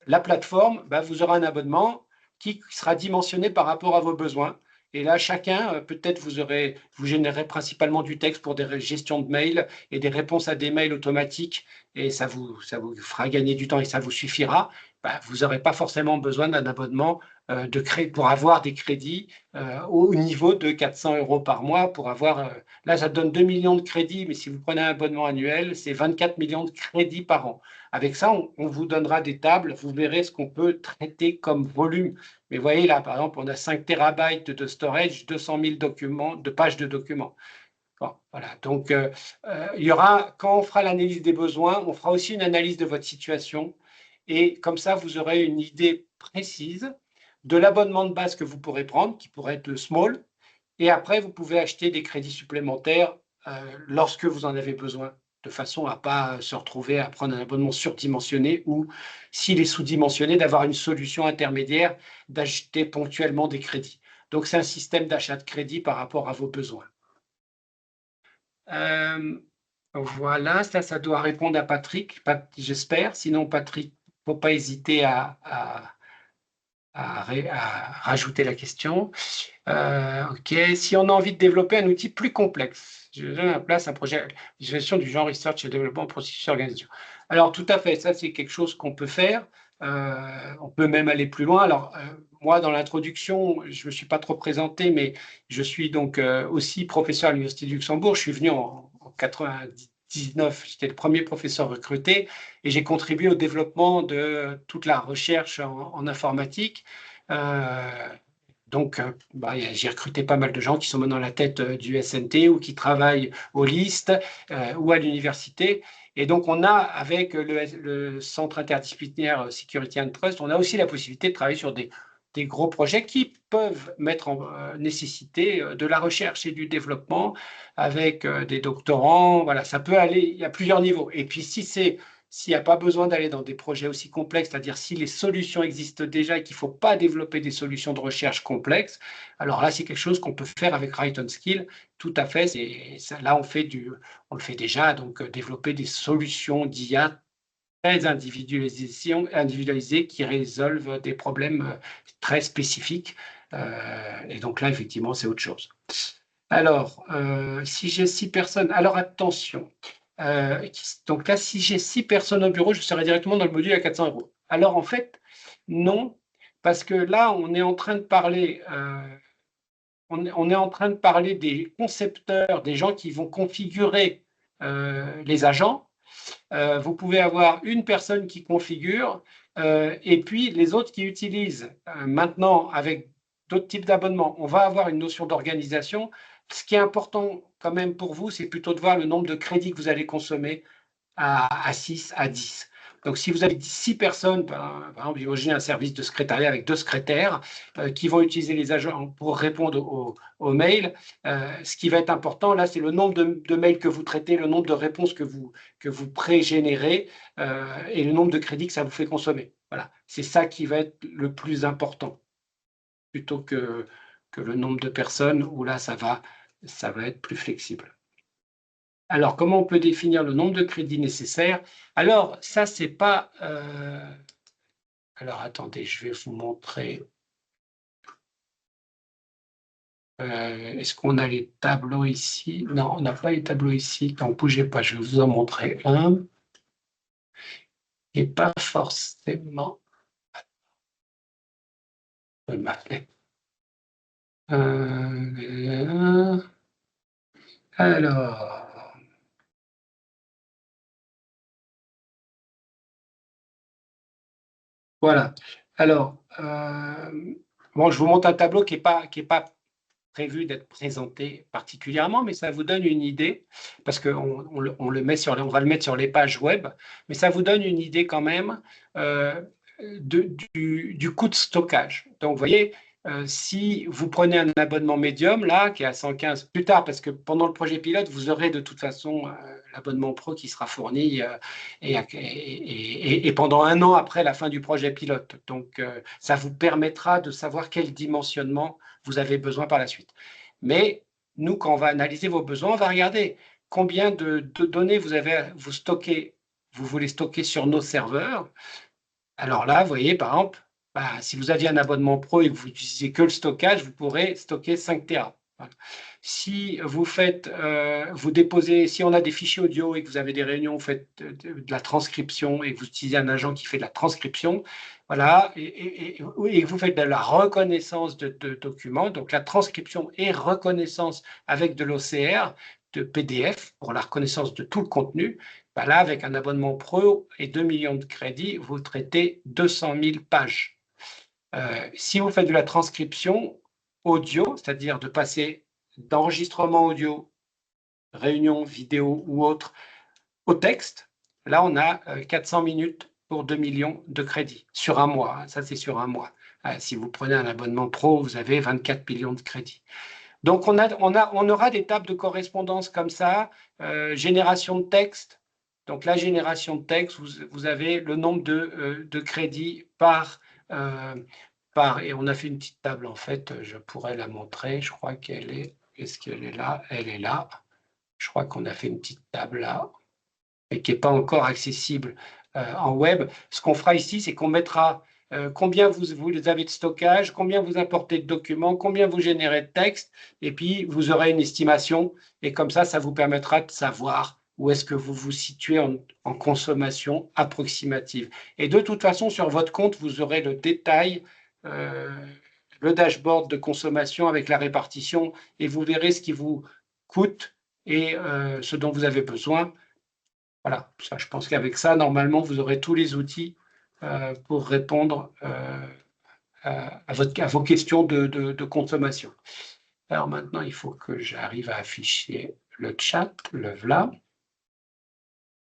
la plateforme, ben, vous aurez un abonnement qui sera dimensionné par rapport à vos besoins. Et là, chacun, peut-être vous générez principalement du texte pour des gestions de mails et des réponses à des mails automatiques, et ça vous fera gagner du temps et ça vous suffira. Ben, vous n'aurez pas forcément besoin d'un abonnement pour avoir des crédits au niveau de 400 € par mois. Pour avoir, là, ça donne 2 millions de crédits, mais si vous prenez un abonnement annuel, c'est 24 millions de crédits par an. Avec ça, on vous donnera des tables, vous verrez ce qu'on peut traiter comme volume. Mais vous voyez là, par exemple, on a 5 TB de storage, 200 000 documents, de pages de documents. Bon, voilà. Donc, il y aura, quand on fera l'analyse des besoins, on fera aussi une analyse de votre situation. Et comme ça, vous aurez une idée précise de l'abonnement de base que vous pourrez prendre, qui pourrait être le small. Et après, vous pouvez acheter des crédits supplémentaires lorsque vous en avez besoin, de façon à ne pas se retrouver à prendre un abonnement surdimensionné ou, s'il est sous-dimensionné, d'avoir une solution intermédiaire d'acheter ponctuellement des crédits. Donc, c'est un système d'achat de crédit par rapport à vos besoins. Voilà, ça doit répondre à Patrick, j'espère. Sinon, Patrick, il ne faut pas hésiter à rajouter la question. OK. Si on a envie de développer un outil plus complexe, je donne à place un projet de gestion du genre research et développement processus d'organisation. Alors, tout à fait, ça, c'est quelque chose qu'on peut faire. On peut même aller plus loin. Alors, moi, dans l'introduction, je ne me suis pas trop présenté, mais je suis donc aussi professeur à l'Université du Luxembourg. Je suis venu en 99, j'étais le premier professeur recruté et j'ai contribué au développement de toute la recherche en informatique. Donc, j'ai recruté pas mal de gens qui sont maintenant à la tête du SNT ou qui travaillent au LIST ou à l'université. Et donc, on a, avec le Centre interdisciplinaire Security and Trust, on a aussi la possibilité de travailler sur des gros projets qui peuvent mettre en nécessité de la recherche et du développement avec des doctorants. Voilà, ça peut aller, il y a plusieurs niveaux. Et puis, s'il n'y a pas besoin d'aller dans des projets aussi complexes, c'est-à-dire si les solutions existent déjà et qu'il ne faut pas développer des solutions de recherche complexes, alors là, c'est quelque chose qu'on peut faire avec Write-on-Skill, tout à fait. Là, on le fait déjà, donc développer des solutions d'IA très individualisées qui résolvent des problèmes très spécifiques. Et donc là, effectivement, c'est autre chose. Alors, si j'ai 6 personnes, alors attention. Donc là, si j'ai 6 personnes au bureau, je serai directement dans le module à 400 €. Alors en fait, non, parce que là, on est en train de parler, on est en train de parler des concepteurs, des gens qui vont configurer les agents. Vous pouvez avoir une personne qui configure et puis les autres qui utilisent. Maintenant, avec d'autres types d'abonnements, on va avoir une notion d'organisation. Ce qui est important quand même pour vous, c'est plutôt de voir le nombre de crédits que vous allez consommer à 6, à 10. Donc, si vous avez 6 personnes, par exemple, imaginez un service de secrétariat avec 2 secrétaires qui vont utiliser les agents pour répondre aux mails, ce qui va être important, là, c'est le nombre de mails que vous traitez, le nombre de réponses que vous pré-générez et le nombre de crédits que ça vous fait consommer. Voilà, c'est ça qui va être le plus important, plutôt que le nombre de personnes, où là, ça va être plus flexible. Alors, comment on peut définir le nombre de crédits nécessaires? Alors, ça, c'est pas... Alors, attendez, je vais vous montrer. Est-ce qu'on a les tableaux ici? Non, on n'a pas les tableaux ici. Ne bougez pas, je vais vous en montrer un. Et pas forcément... Alors... Voilà. Alors, bon, je vous montre un tableau qui est pas prévu d'être présenté particulièrement, mais ça vous donne une idée, parce qu'on va le mettre sur les pages web, mais ça vous donne une idée quand même du coût de stockage. Donc, vous voyez, si vous prenez un abonnement médium, là, qui est à 115 plus tard, parce que pendant le projet pilote, vous aurez de toute façon l'abonnement pro qui sera fourni et pendant 1 an après la fin du projet pilote. Donc, ça vous permettra de savoir quel dimensionnement vous avez besoin par la suite. Mais nous, quand on va analyser vos besoins, on va regarder combien de données vous stockez, vous voulez stocker sur nos serveurs. Alors là, vous voyez, par exemple, si vous aviez un abonnement pro et que vous n'utilisez que le stockage, vous pourrez stocker 5 Tera. Voilà. Si vous vous déposez, si on a des fichiers audio et que vous avez des réunions, vous faites de la transcription et que vous utilisez un agent qui fait de la transcription, voilà, et que vous faites de la reconnaissance de documents, donc la transcription et reconnaissance avec de l'OCR, de PDF, pour la reconnaissance de tout le contenu, là, avec un abonnement pro et 2 millions de crédits, vous traitez 200 000 pages. Si vous faites de la transcription audio, c'est-à-dire de passer d'enregistrement audio, réunion, vidéo ou autre, au texte, là, on a 400 minutes pour 2 millions de crédits sur un mois. Ça, c'est sur un mois. Si vous prenez un abonnement pro, vous avez 24 millions de crédits. Donc, on aura des tables de correspondance comme ça, génération de texte. Donc, la génération de texte, vous avez le nombre de crédits et on a fait une petite table, en fait, je pourrais la montrer, je crois qu'elle est, est-ce qu'elle est là? Elle est là. Je crois qu'on a fait une petite table là, et qui n'est pas encore accessible en web. Ce qu'on fera ici, c'est qu'on mettra combien vous avez de stockage, combien vous importez de documents, combien vous générez de texte, et puis vous aurez une estimation, et comme ça, ça vous permettra de savoir où est-ce que vous vous situez en consommation approximative. Et de toute façon, sur votre compte, vous aurez le détail, le dashboard de consommation avec la répartition, et vous verrez ce qui vous coûte et ce dont vous avez besoin. Voilà, ça, je pense qu'avec ça, normalement, vous aurez tous les outils pour répondre à vos questions de consommation. Alors maintenant, il faut que j'arrive à afficher le chat, le voilà.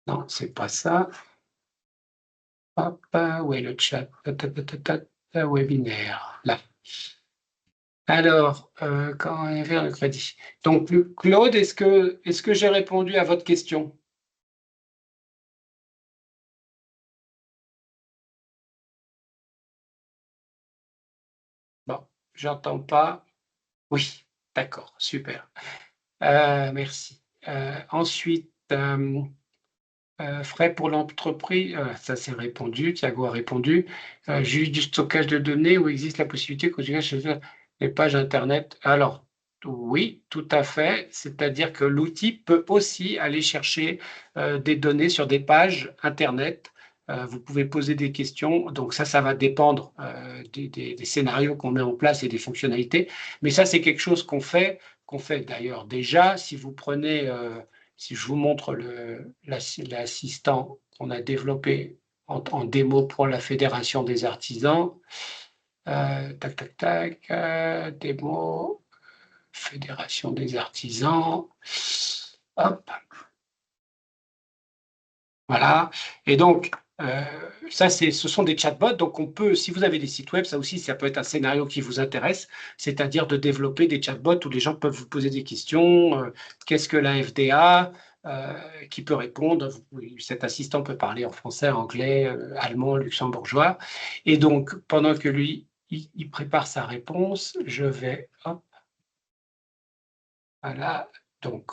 Non, c'est pas ça. Hop, où est le chat? Webinaire, là. Alors, quand on est vers le crédit. Donc, Claude, est-ce que j'ai répondu à votre question? Bon, j'entends pas. Oui, d'accord, super. Merci. Ensuite, frais pour l'entreprise, ça c'est répondu, Thiago a répondu. Juste du stockage de données où existe la possibilité que les pages Internet. Alors, oui, tout à fait. C'est-à-dire que l'outil peut aussi aller chercher des données sur des pages Internet. Vous pouvez poser des questions. Donc ça va dépendre des scénarios qu'on met en place et des fonctionnalités. Mais ça, c'est quelque chose qu'on fait d'ailleurs déjà. Si vous prenez... si je vous montre l'assistant qu'on a développé en démo pour la Fédération des artisans, démo, Fédération des artisans, hop, voilà, et donc, ça, ce sont des chatbots, donc on peut, si vous avez des sites web, ça aussi, ça peut être un scénario qui vous intéresse, c'est-à-dire de développer des chatbots où les gens peuvent vous poser des questions, qu'est-ce que la FDA, qui peut répondre, cet assistant peut parler en français, anglais, allemand, luxembourgeois, et donc, pendant que lui, il prépare sa réponse, je vais, hop, voilà, donc,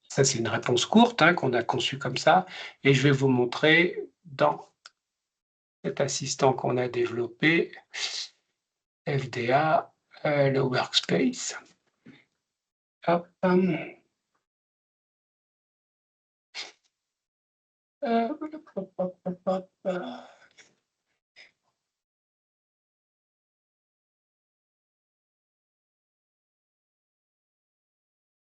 ça c'est une réponse courte qu'on a conçue comme ça, et je vais vous montrer dans cet assistant qu'on a développé, FDA, le workspace. Hop.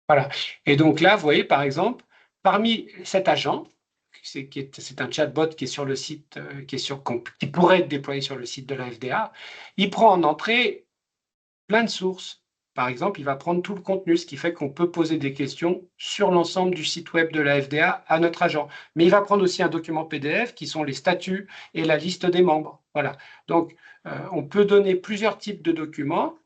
Voilà. Et donc là, vous voyez, par exemple, parmi cet agent, c'est un chatbot qui est sur le site, qui pourrait être déployé sur le site de la FDA, il prend en entrée plein de sources. par exemple, il va prendre tout le contenu, ce qui fait qu'on peut poser des questions sur l'ensemble du site web de la FDA à notre agent. Mais il va prendre aussi un document PDF qui sont les statuts et la liste des membres. Voilà. Donc, on peut donner plusieurs types de documents.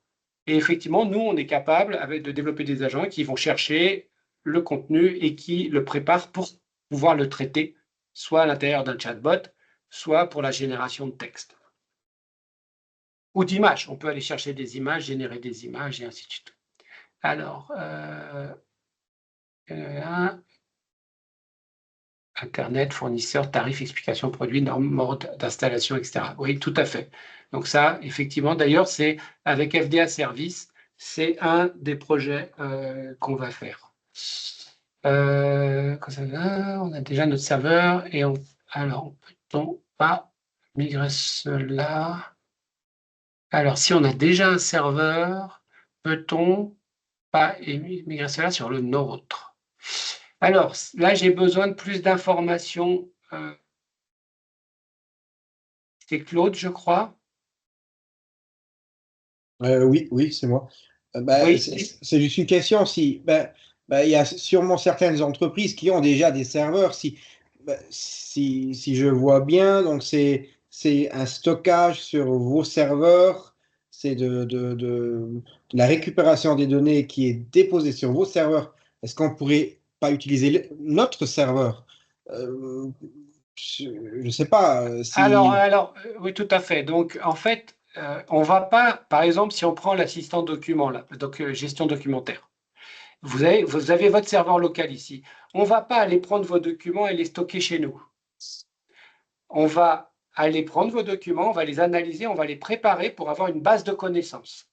Et effectivement, nous, on est capable de développer des agents qui vont chercher le contenu et qui le préparent pour pouvoir le traiter, soit à l'intérieur d'un chatbot, soit pour la génération de texte. Ou d'images. On peut aller chercher des images, générer des images et ainsi de suite. Alors, Internet, fournisseur, tarif, explication produit, normes, mode d'installation, etc. Oui, tout à fait. Donc ça, effectivement, d'ailleurs, c'est avec FDA Service, c'est un des projets qu'on va faire. On a déjà notre serveur et alors, peut-on pas migrer cela? Alors, si on a déjà un serveur, peut-on pas migrer cela sur le nôtre? Alors, là, j'ai besoin de plus d'informations. C'est Claude, je crois. Oui, c'est moi. Oui. C'est juste une question. Il y a sûrement certaines entreprises qui ont déjà des serveurs. Si je vois bien, donc c'est un stockage sur vos serveurs. C'est de la récupération des données qui est déposée sur vos serveurs. Est-ce qu'on pourrait pas utiliser notre serveur? Je ne sais pas si. Alors, oui, tout à fait. Donc, en fait, on va pas, par exemple, si on prend l'assistant document, là, donc gestion documentaire, vous avez votre serveur local ici. On ne va pas aller prendre vos documents et les stocker chez nous. On va aller prendre vos documents, on va les analyser, on va les préparer pour avoir une base de connaissances.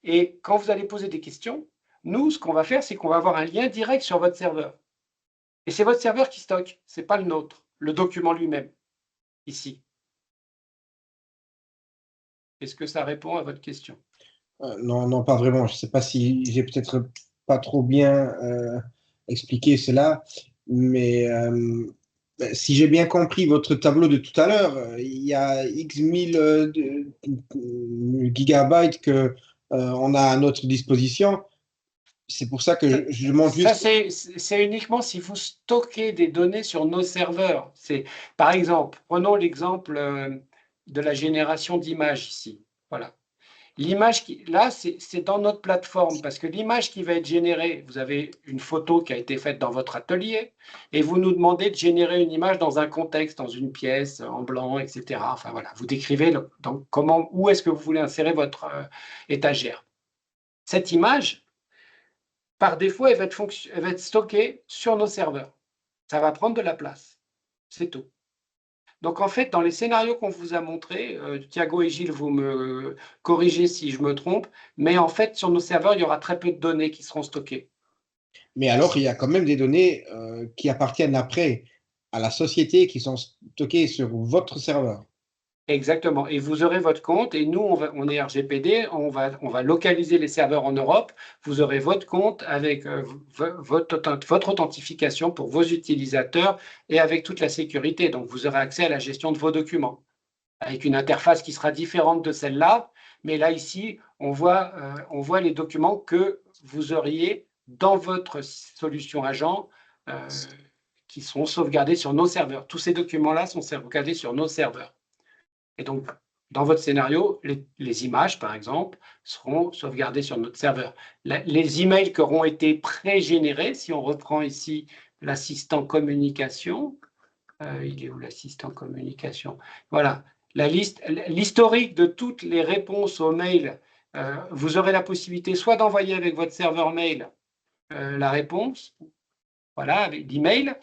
Et quand vous allez poser des questions, nous, ce qu'on va faire, c'est qu'on va avoir un lien direct sur votre serveur. Et c'est votre serveur qui stocke, ce n'est pas le nôtre, le document lui-même, ici. Est-ce que ça répond à votre question? Non, pas vraiment. Je ne sais pas si j'ai peut-être pas trop bien expliqué cela, mais si j'ai bien compris votre tableau de tout à l'heure, il y a X mille gigabytes que on a à notre disposition. C'est pour ça que je demande juste. Ça, c'est uniquement si vous stockez des données sur nos serveurs. Par exemple, prenons l'exemple de la génération d'images ici. Voilà. L'image là, c'est dans notre plateforme parce que l'image qui va être générée, vous avez une photo qui a été faite dans votre atelier et vous nous demandez de générer une image dans un contexte, dans une pièce, en blanc, etc. Enfin voilà, vous décrivez donc où est-ce que vous voulez insérer votre étagère. Cette image, par défaut, elle va être stockée sur nos serveurs. Ça va prendre de la place. C'est tout. Donc, en fait, dans les scénarios qu'on vous a montrés, Thiago et Gilles, vous me corrigez si je me trompe, mais en fait, sur nos serveurs, il y aura très peu de données qui seront stockées. Mais alors, il y a quand même des données qui appartiennent après à la société qui sont stockées sur votre serveur. Exactement. Et vous aurez votre compte et nous, on est RGPD, on va localiser les serveurs en Europe. Vous aurez votre compte avec votre authentification pour vos utilisateurs et avec toute la sécurité. Donc, vous aurez accès à la gestion de vos documents avec une interface qui sera différente de celle-là. Mais là, ici, on voit les documents que vous auriez dans votre solution agent qui sont sauvegardés sur nos serveurs. Tous ces documents-là sont sauvegardés sur nos serveurs. Et donc, dans votre scénario, les images, par exemple, seront sauvegardées sur notre serveur. Les emails qui auront été pré-générés, si on reprend ici l'assistant communication, il est où l'assistant communication? Voilà, l'historique de toutes les réponses aux mails, vous aurez la possibilité soit d'envoyer avec votre serveur mail la réponse, voilà, l'email,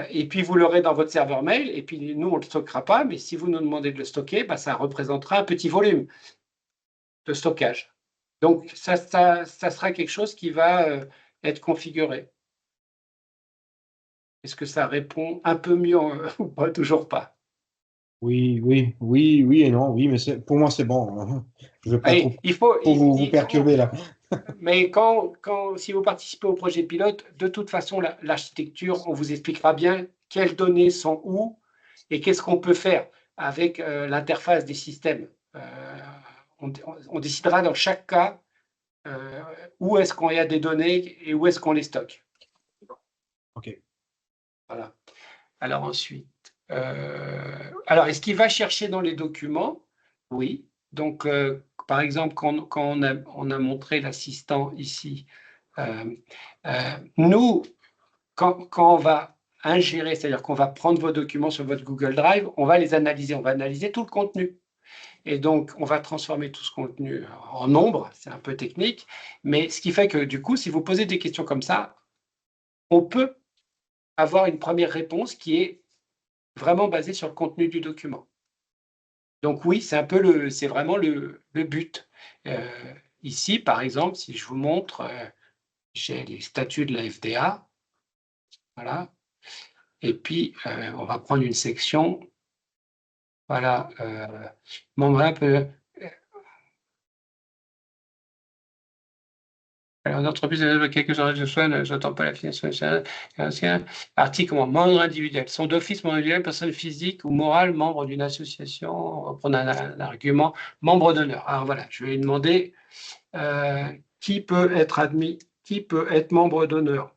et puis vous l'aurez dans votre serveur mail, et puis nous, on ne le stockera pas, mais si vous nous demandez de le stocker, ça représentera un petit volume de stockage. Donc, ça sera quelque chose qui va être configuré. Est-ce que ça répond un peu mieux ou pas? Toujours pas. Oui et non, oui, mais pour moi, c'est bon. Je ne veux pas trop vous perturber là. Mais si vous participez au projet pilote, de toute façon, l'architecture, on vous expliquera bien quelles données sont où et qu'est-ce qu'on peut faire avec l'interface des systèmes. on décidera dans chaque cas où est-ce qu'on y a des données et où est-ce qu'on les stocke. OK. Voilà. Alors ensuite, alors est-ce qu'il va chercher dans les documents? Oui. Donc, par exemple, quand on a montré l'assistant ici, nous, quand on va ingérer, c'est-à-dire qu'on va prendre vos documents sur votre Google Drive, on va les analyser, on va analyser tout le contenu. Et donc, on va transformer tout ce contenu en nombre, c'est un peu technique, mais ce qui fait que du coup, si vous posez des questions comme ça, on peut avoir une première réponse qui est vraiment basée sur le contenu du document. Donc oui, c'est vraiment le but. Ici, par exemple, si je vous montre, j'ai les statuts de la FDA, voilà, et puis on va prendre une section, voilà, membre un peu. Alors, l'entreprise a quelques horaires de soins, je n'attends pas la finance. Article membre individuel. Sont d'office membre individuel, personne physique ou morale, membre d'une association. On va prendre un argument, membre d'honneur. Alors voilà, je vais lui demander qui peut être admis, qui peut être membre d'honneur.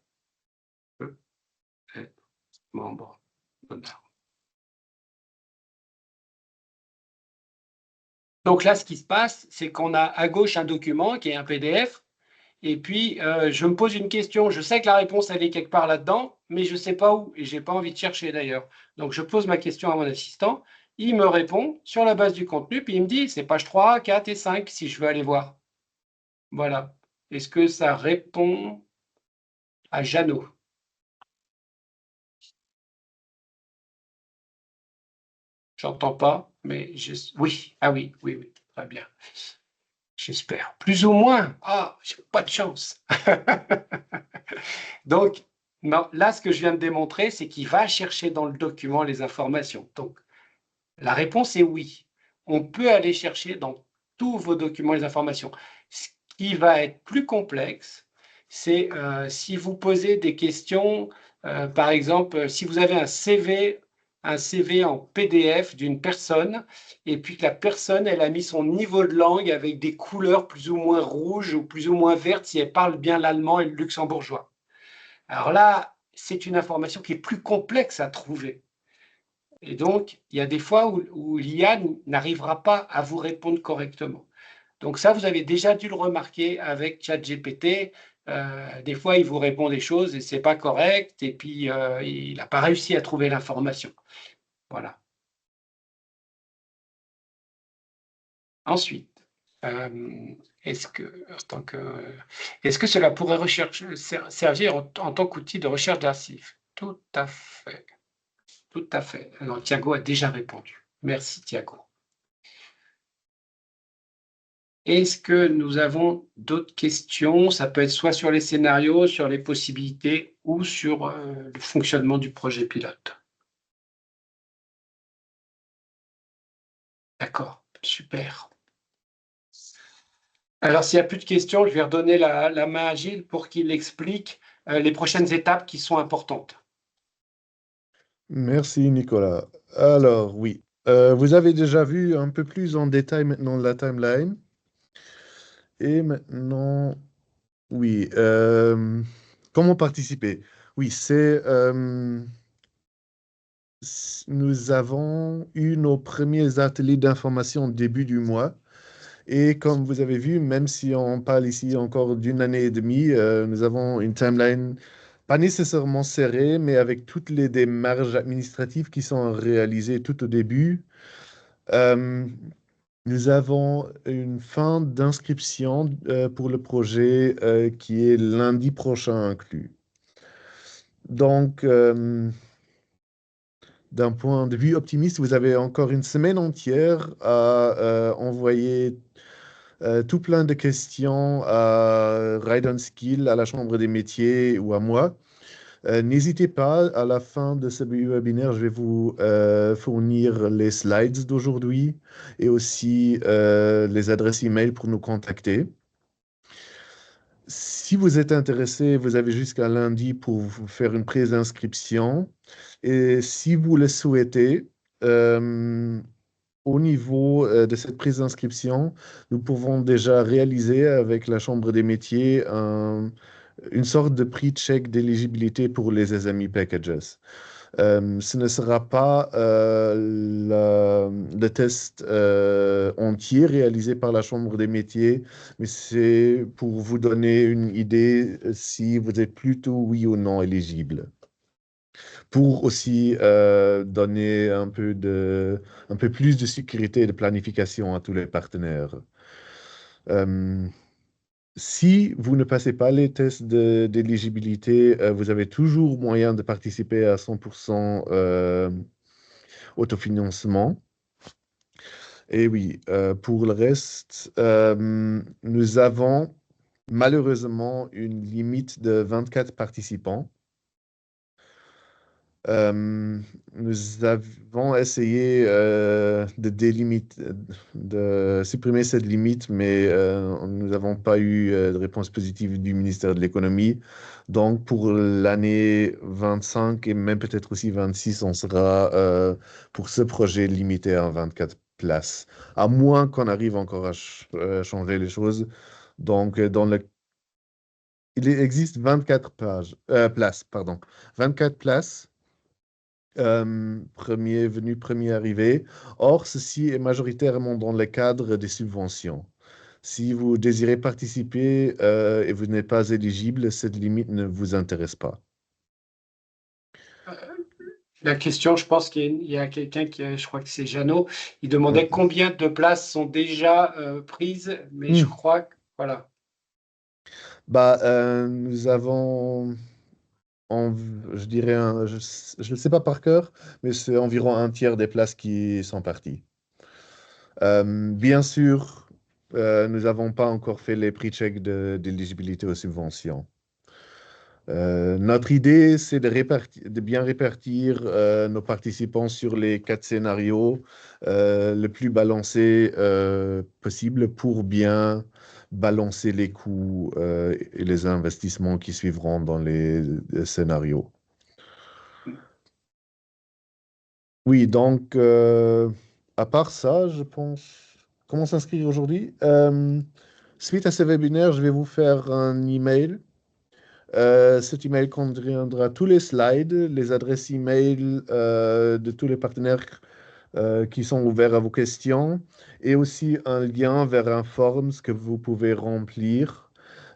Peut être membre d'honneur. Donc là, ce qui se passe, c'est qu'on a à gauche un document qui est un PDF. Et puis, je me pose une question. Je sais que la réponse, elle est quelque part là-dedans, mais je ne sais pas où. Et je n'ai pas envie de chercher d'ailleurs. Donc, je pose ma question à mon assistant. Il me répond sur la base du contenu. Puis, il me dit, c'est page 3, 4 et 5 si je veux aller voir. Voilà. Est-ce que ça répond à Jeannot? J'entends pas, mais oui. Ah oui, oui, oui. Très bien. J'espère. Plus ou moins. Ah, j'ai pas de chance. Donc, non, là, ce que je viens de démontrer, c'est qu'il va chercher dans le document les informations. Donc, la réponse est oui. On peut aller chercher dans tous vos documents les informations. Ce qui va être plus complexe, c'est si vous posez des questions, par exemple, si vous avez un CV en PDF d'une personne, et puis que la personne, elle a mis son niveau de langue avec des couleurs plus ou moins rouges ou plus ou moins vertes si elle parle bien l'allemand et le luxembourgeois. Alors là, c'est une information qui est plus complexe à trouver. Et donc, il y a des fois où l'IA n'arrivera pas à vous répondre correctement. Donc ça, vous avez déjà dû le remarquer avec ChatGPT. Des fois, il vous répond des choses et ce n'est pas correct. Et puis, il n'a pas réussi à trouver l'information. Voilà. Ensuite, est-ce que cela pourrait servir en tant qu'outil de recherche d'archives? Tout à fait. Tout à fait. Alors, Thiago a déjà répondu. Merci, Thiago. Est-ce que nous avons d'autres questions? Ça peut être soit sur les scénarios, sur les possibilités ou sur le fonctionnement du projet pilote. D'accord, super. Alors, s'il n'y a plus de questions, je vais redonner la main à Gilles pour qu'il explique les prochaines étapes qui sont importantes. Merci, Nicolas. Alors, oui, vous avez déjà vu un peu plus en détail maintenant la timeline. Et maintenant, oui, comment participer? Oui, nous avons eu nos premiers ateliers d'information au début du mois. Et comme vous avez vu, même si on parle ici encore d'une année et demie, nous avons une timeline pas nécessairement serrée, mais avec toutes les démarches administratives qui sont réalisées tout au début. Euh, Nous avons une fin d'inscription pour le projet qui est lundi prochain inclus. Donc, d'un point de vue optimiste, vous avez encore une semaine entière à envoyer tout plein de questions à Ride on Skill, à la Chambre des métiers ou à moi. N'hésitez pas, à la fin de ce webinaire, je vais vous fournir les slides d'aujourd'hui et aussi les adresses email pour nous contacter. Si vous êtes intéressé, vous avez jusqu'à lundi pour vous faire une présinscription. Et si vous le souhaitez, au niveau de cette prise d'inscription, nous pouvons déjà réaliser avec la Chambre des métiers une sorte de prix-check d'éligibilité pour les SME packages. Ce ne sera pas le test entier réalisé par la Chambre des métiers, mais c'est pour vous donner une idée si vous êtes plutôt oui ou non éligible. Pour aussi donner un peu plus de sécurité et de planification à tous les partenaires. Euh, Si vous ne passez pas les tests d'éligibilité, vous avez toujours moyen de participer à 100% autofinancement. Et oui, pour le reste, nous avons malheureusement une limite de 24 participants. Nous avons essayé de supprimer cette limite, mais nous n'avons pas eu de réponse positive du ministère de l'Économie. Donc, pour l'année 25 et même peut-être aussi 26, on sera pour ce projet limité à 24 places, à moins qu'on arrive encore à changer les choses. Donc, il existe 24 places, pardon, 24 places. Premier venu, premier arrivé. Or, ceci est majoritairement dans le cadre des subventions. Si vous désirez participer et vous n'êtes pas éligible, cette limite ne vous intéresse pas. La question, je pense qu'il y a quelqu'un je crois que c'est Jeannot, il demandait combien de places sont déjà prises, mais je crois que, voilà. Nous avons, je dirais, je ne sais pas par cœur, mais c'est environ un tiers des places qui sont parties. Bien sûr, nous n'avons pas encore fait les prix-checks d'éligibilité aux subventions. Notre idée, c'est de bien répartir nos participants sur les 4 scénarios le plus balancé possible pour bien balancer les coûts et les investissements qui suivront dans les scénarios. Oui, donc, à part ça, je pense, comment s'inscrire aujourd'hui? Suite à ce webinaire, je vais vous faire un email. Cet email contiendra tous les slides, les adresses email de tous les partenaires qui sont ouverts à vos questions et aussi un lien vers un forms que vous pouvez remplir.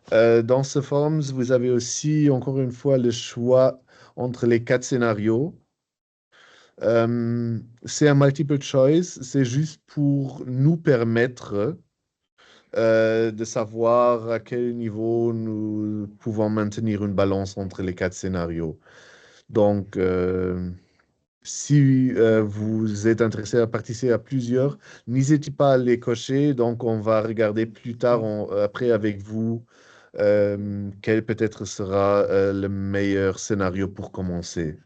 Dans ce forms, vous avez aussi, encore une fois, le choix entre les 4 scénarios. C'est un multiple choice, c'est juste pour nous permettre de savoir à quel niveau nous pouvons maintenir une balance entre les 4 scénarios. Donc, si vous êtes intéressé à participer à plusieurs, n'hésitez pas à les cocher. Donc, on va regarder plus tard, après avec vous, quel peut-être sera le meilleur scénario pour commencer.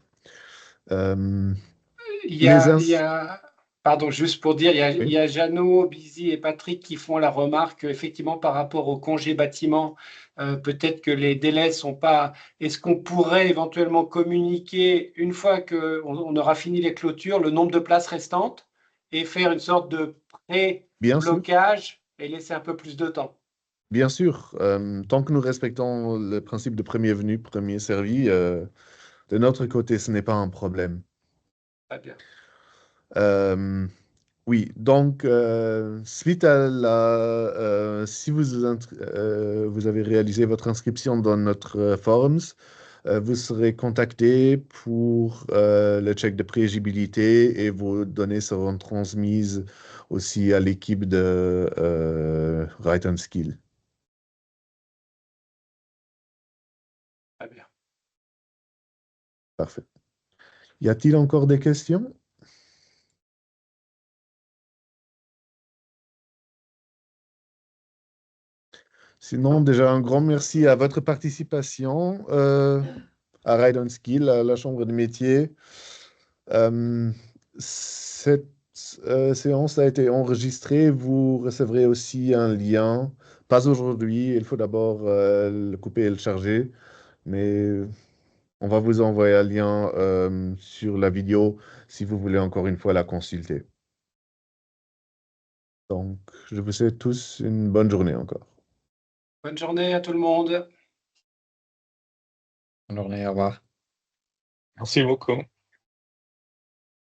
Pardon, juste pour dire, il y a Jeannot, Bizy et Patrick qui font la remarque, effectivement, par rapport au congé bâtiment, peut-être que les délais sont pas. Est-ce qu'on pourrait éventuellement communiquer, une fois qu'on aura fini les clôtures, le nombre de places restantes et faire une sorte de pré-blocage et laisser un peu plus de temps? Bien sûr, tant que nous respectons le principe de premier venu, premier servi, de notre côté, ce n'est pas un problème. Très bien. Oui, donc, suite à si vous avez réalisé votre inscription dans notre forums, vous serez contacté pour le check de prééligibilité et vos données seront transmises aussi à l'équipe de Right on Skill. Très bien. Parfait. Y a-t-il encore des questions? Sinon, déjà un grand merci à votre participation à Ride on Skill, à la Chambre de métier. Cette séance a été enregistrée. Vous recevrez aussi un lien. Pas aujourd'hui, il faut d'abord le couper et le charger. Mais on va vous envoyer un lien sur la vidéo si vous voulez encore une fois la consulter. Donc, je vous souhaite tous une bonne journée encore. Bonne journée à tout le monde. Bonne journée, au revoir. Merci beaucoup.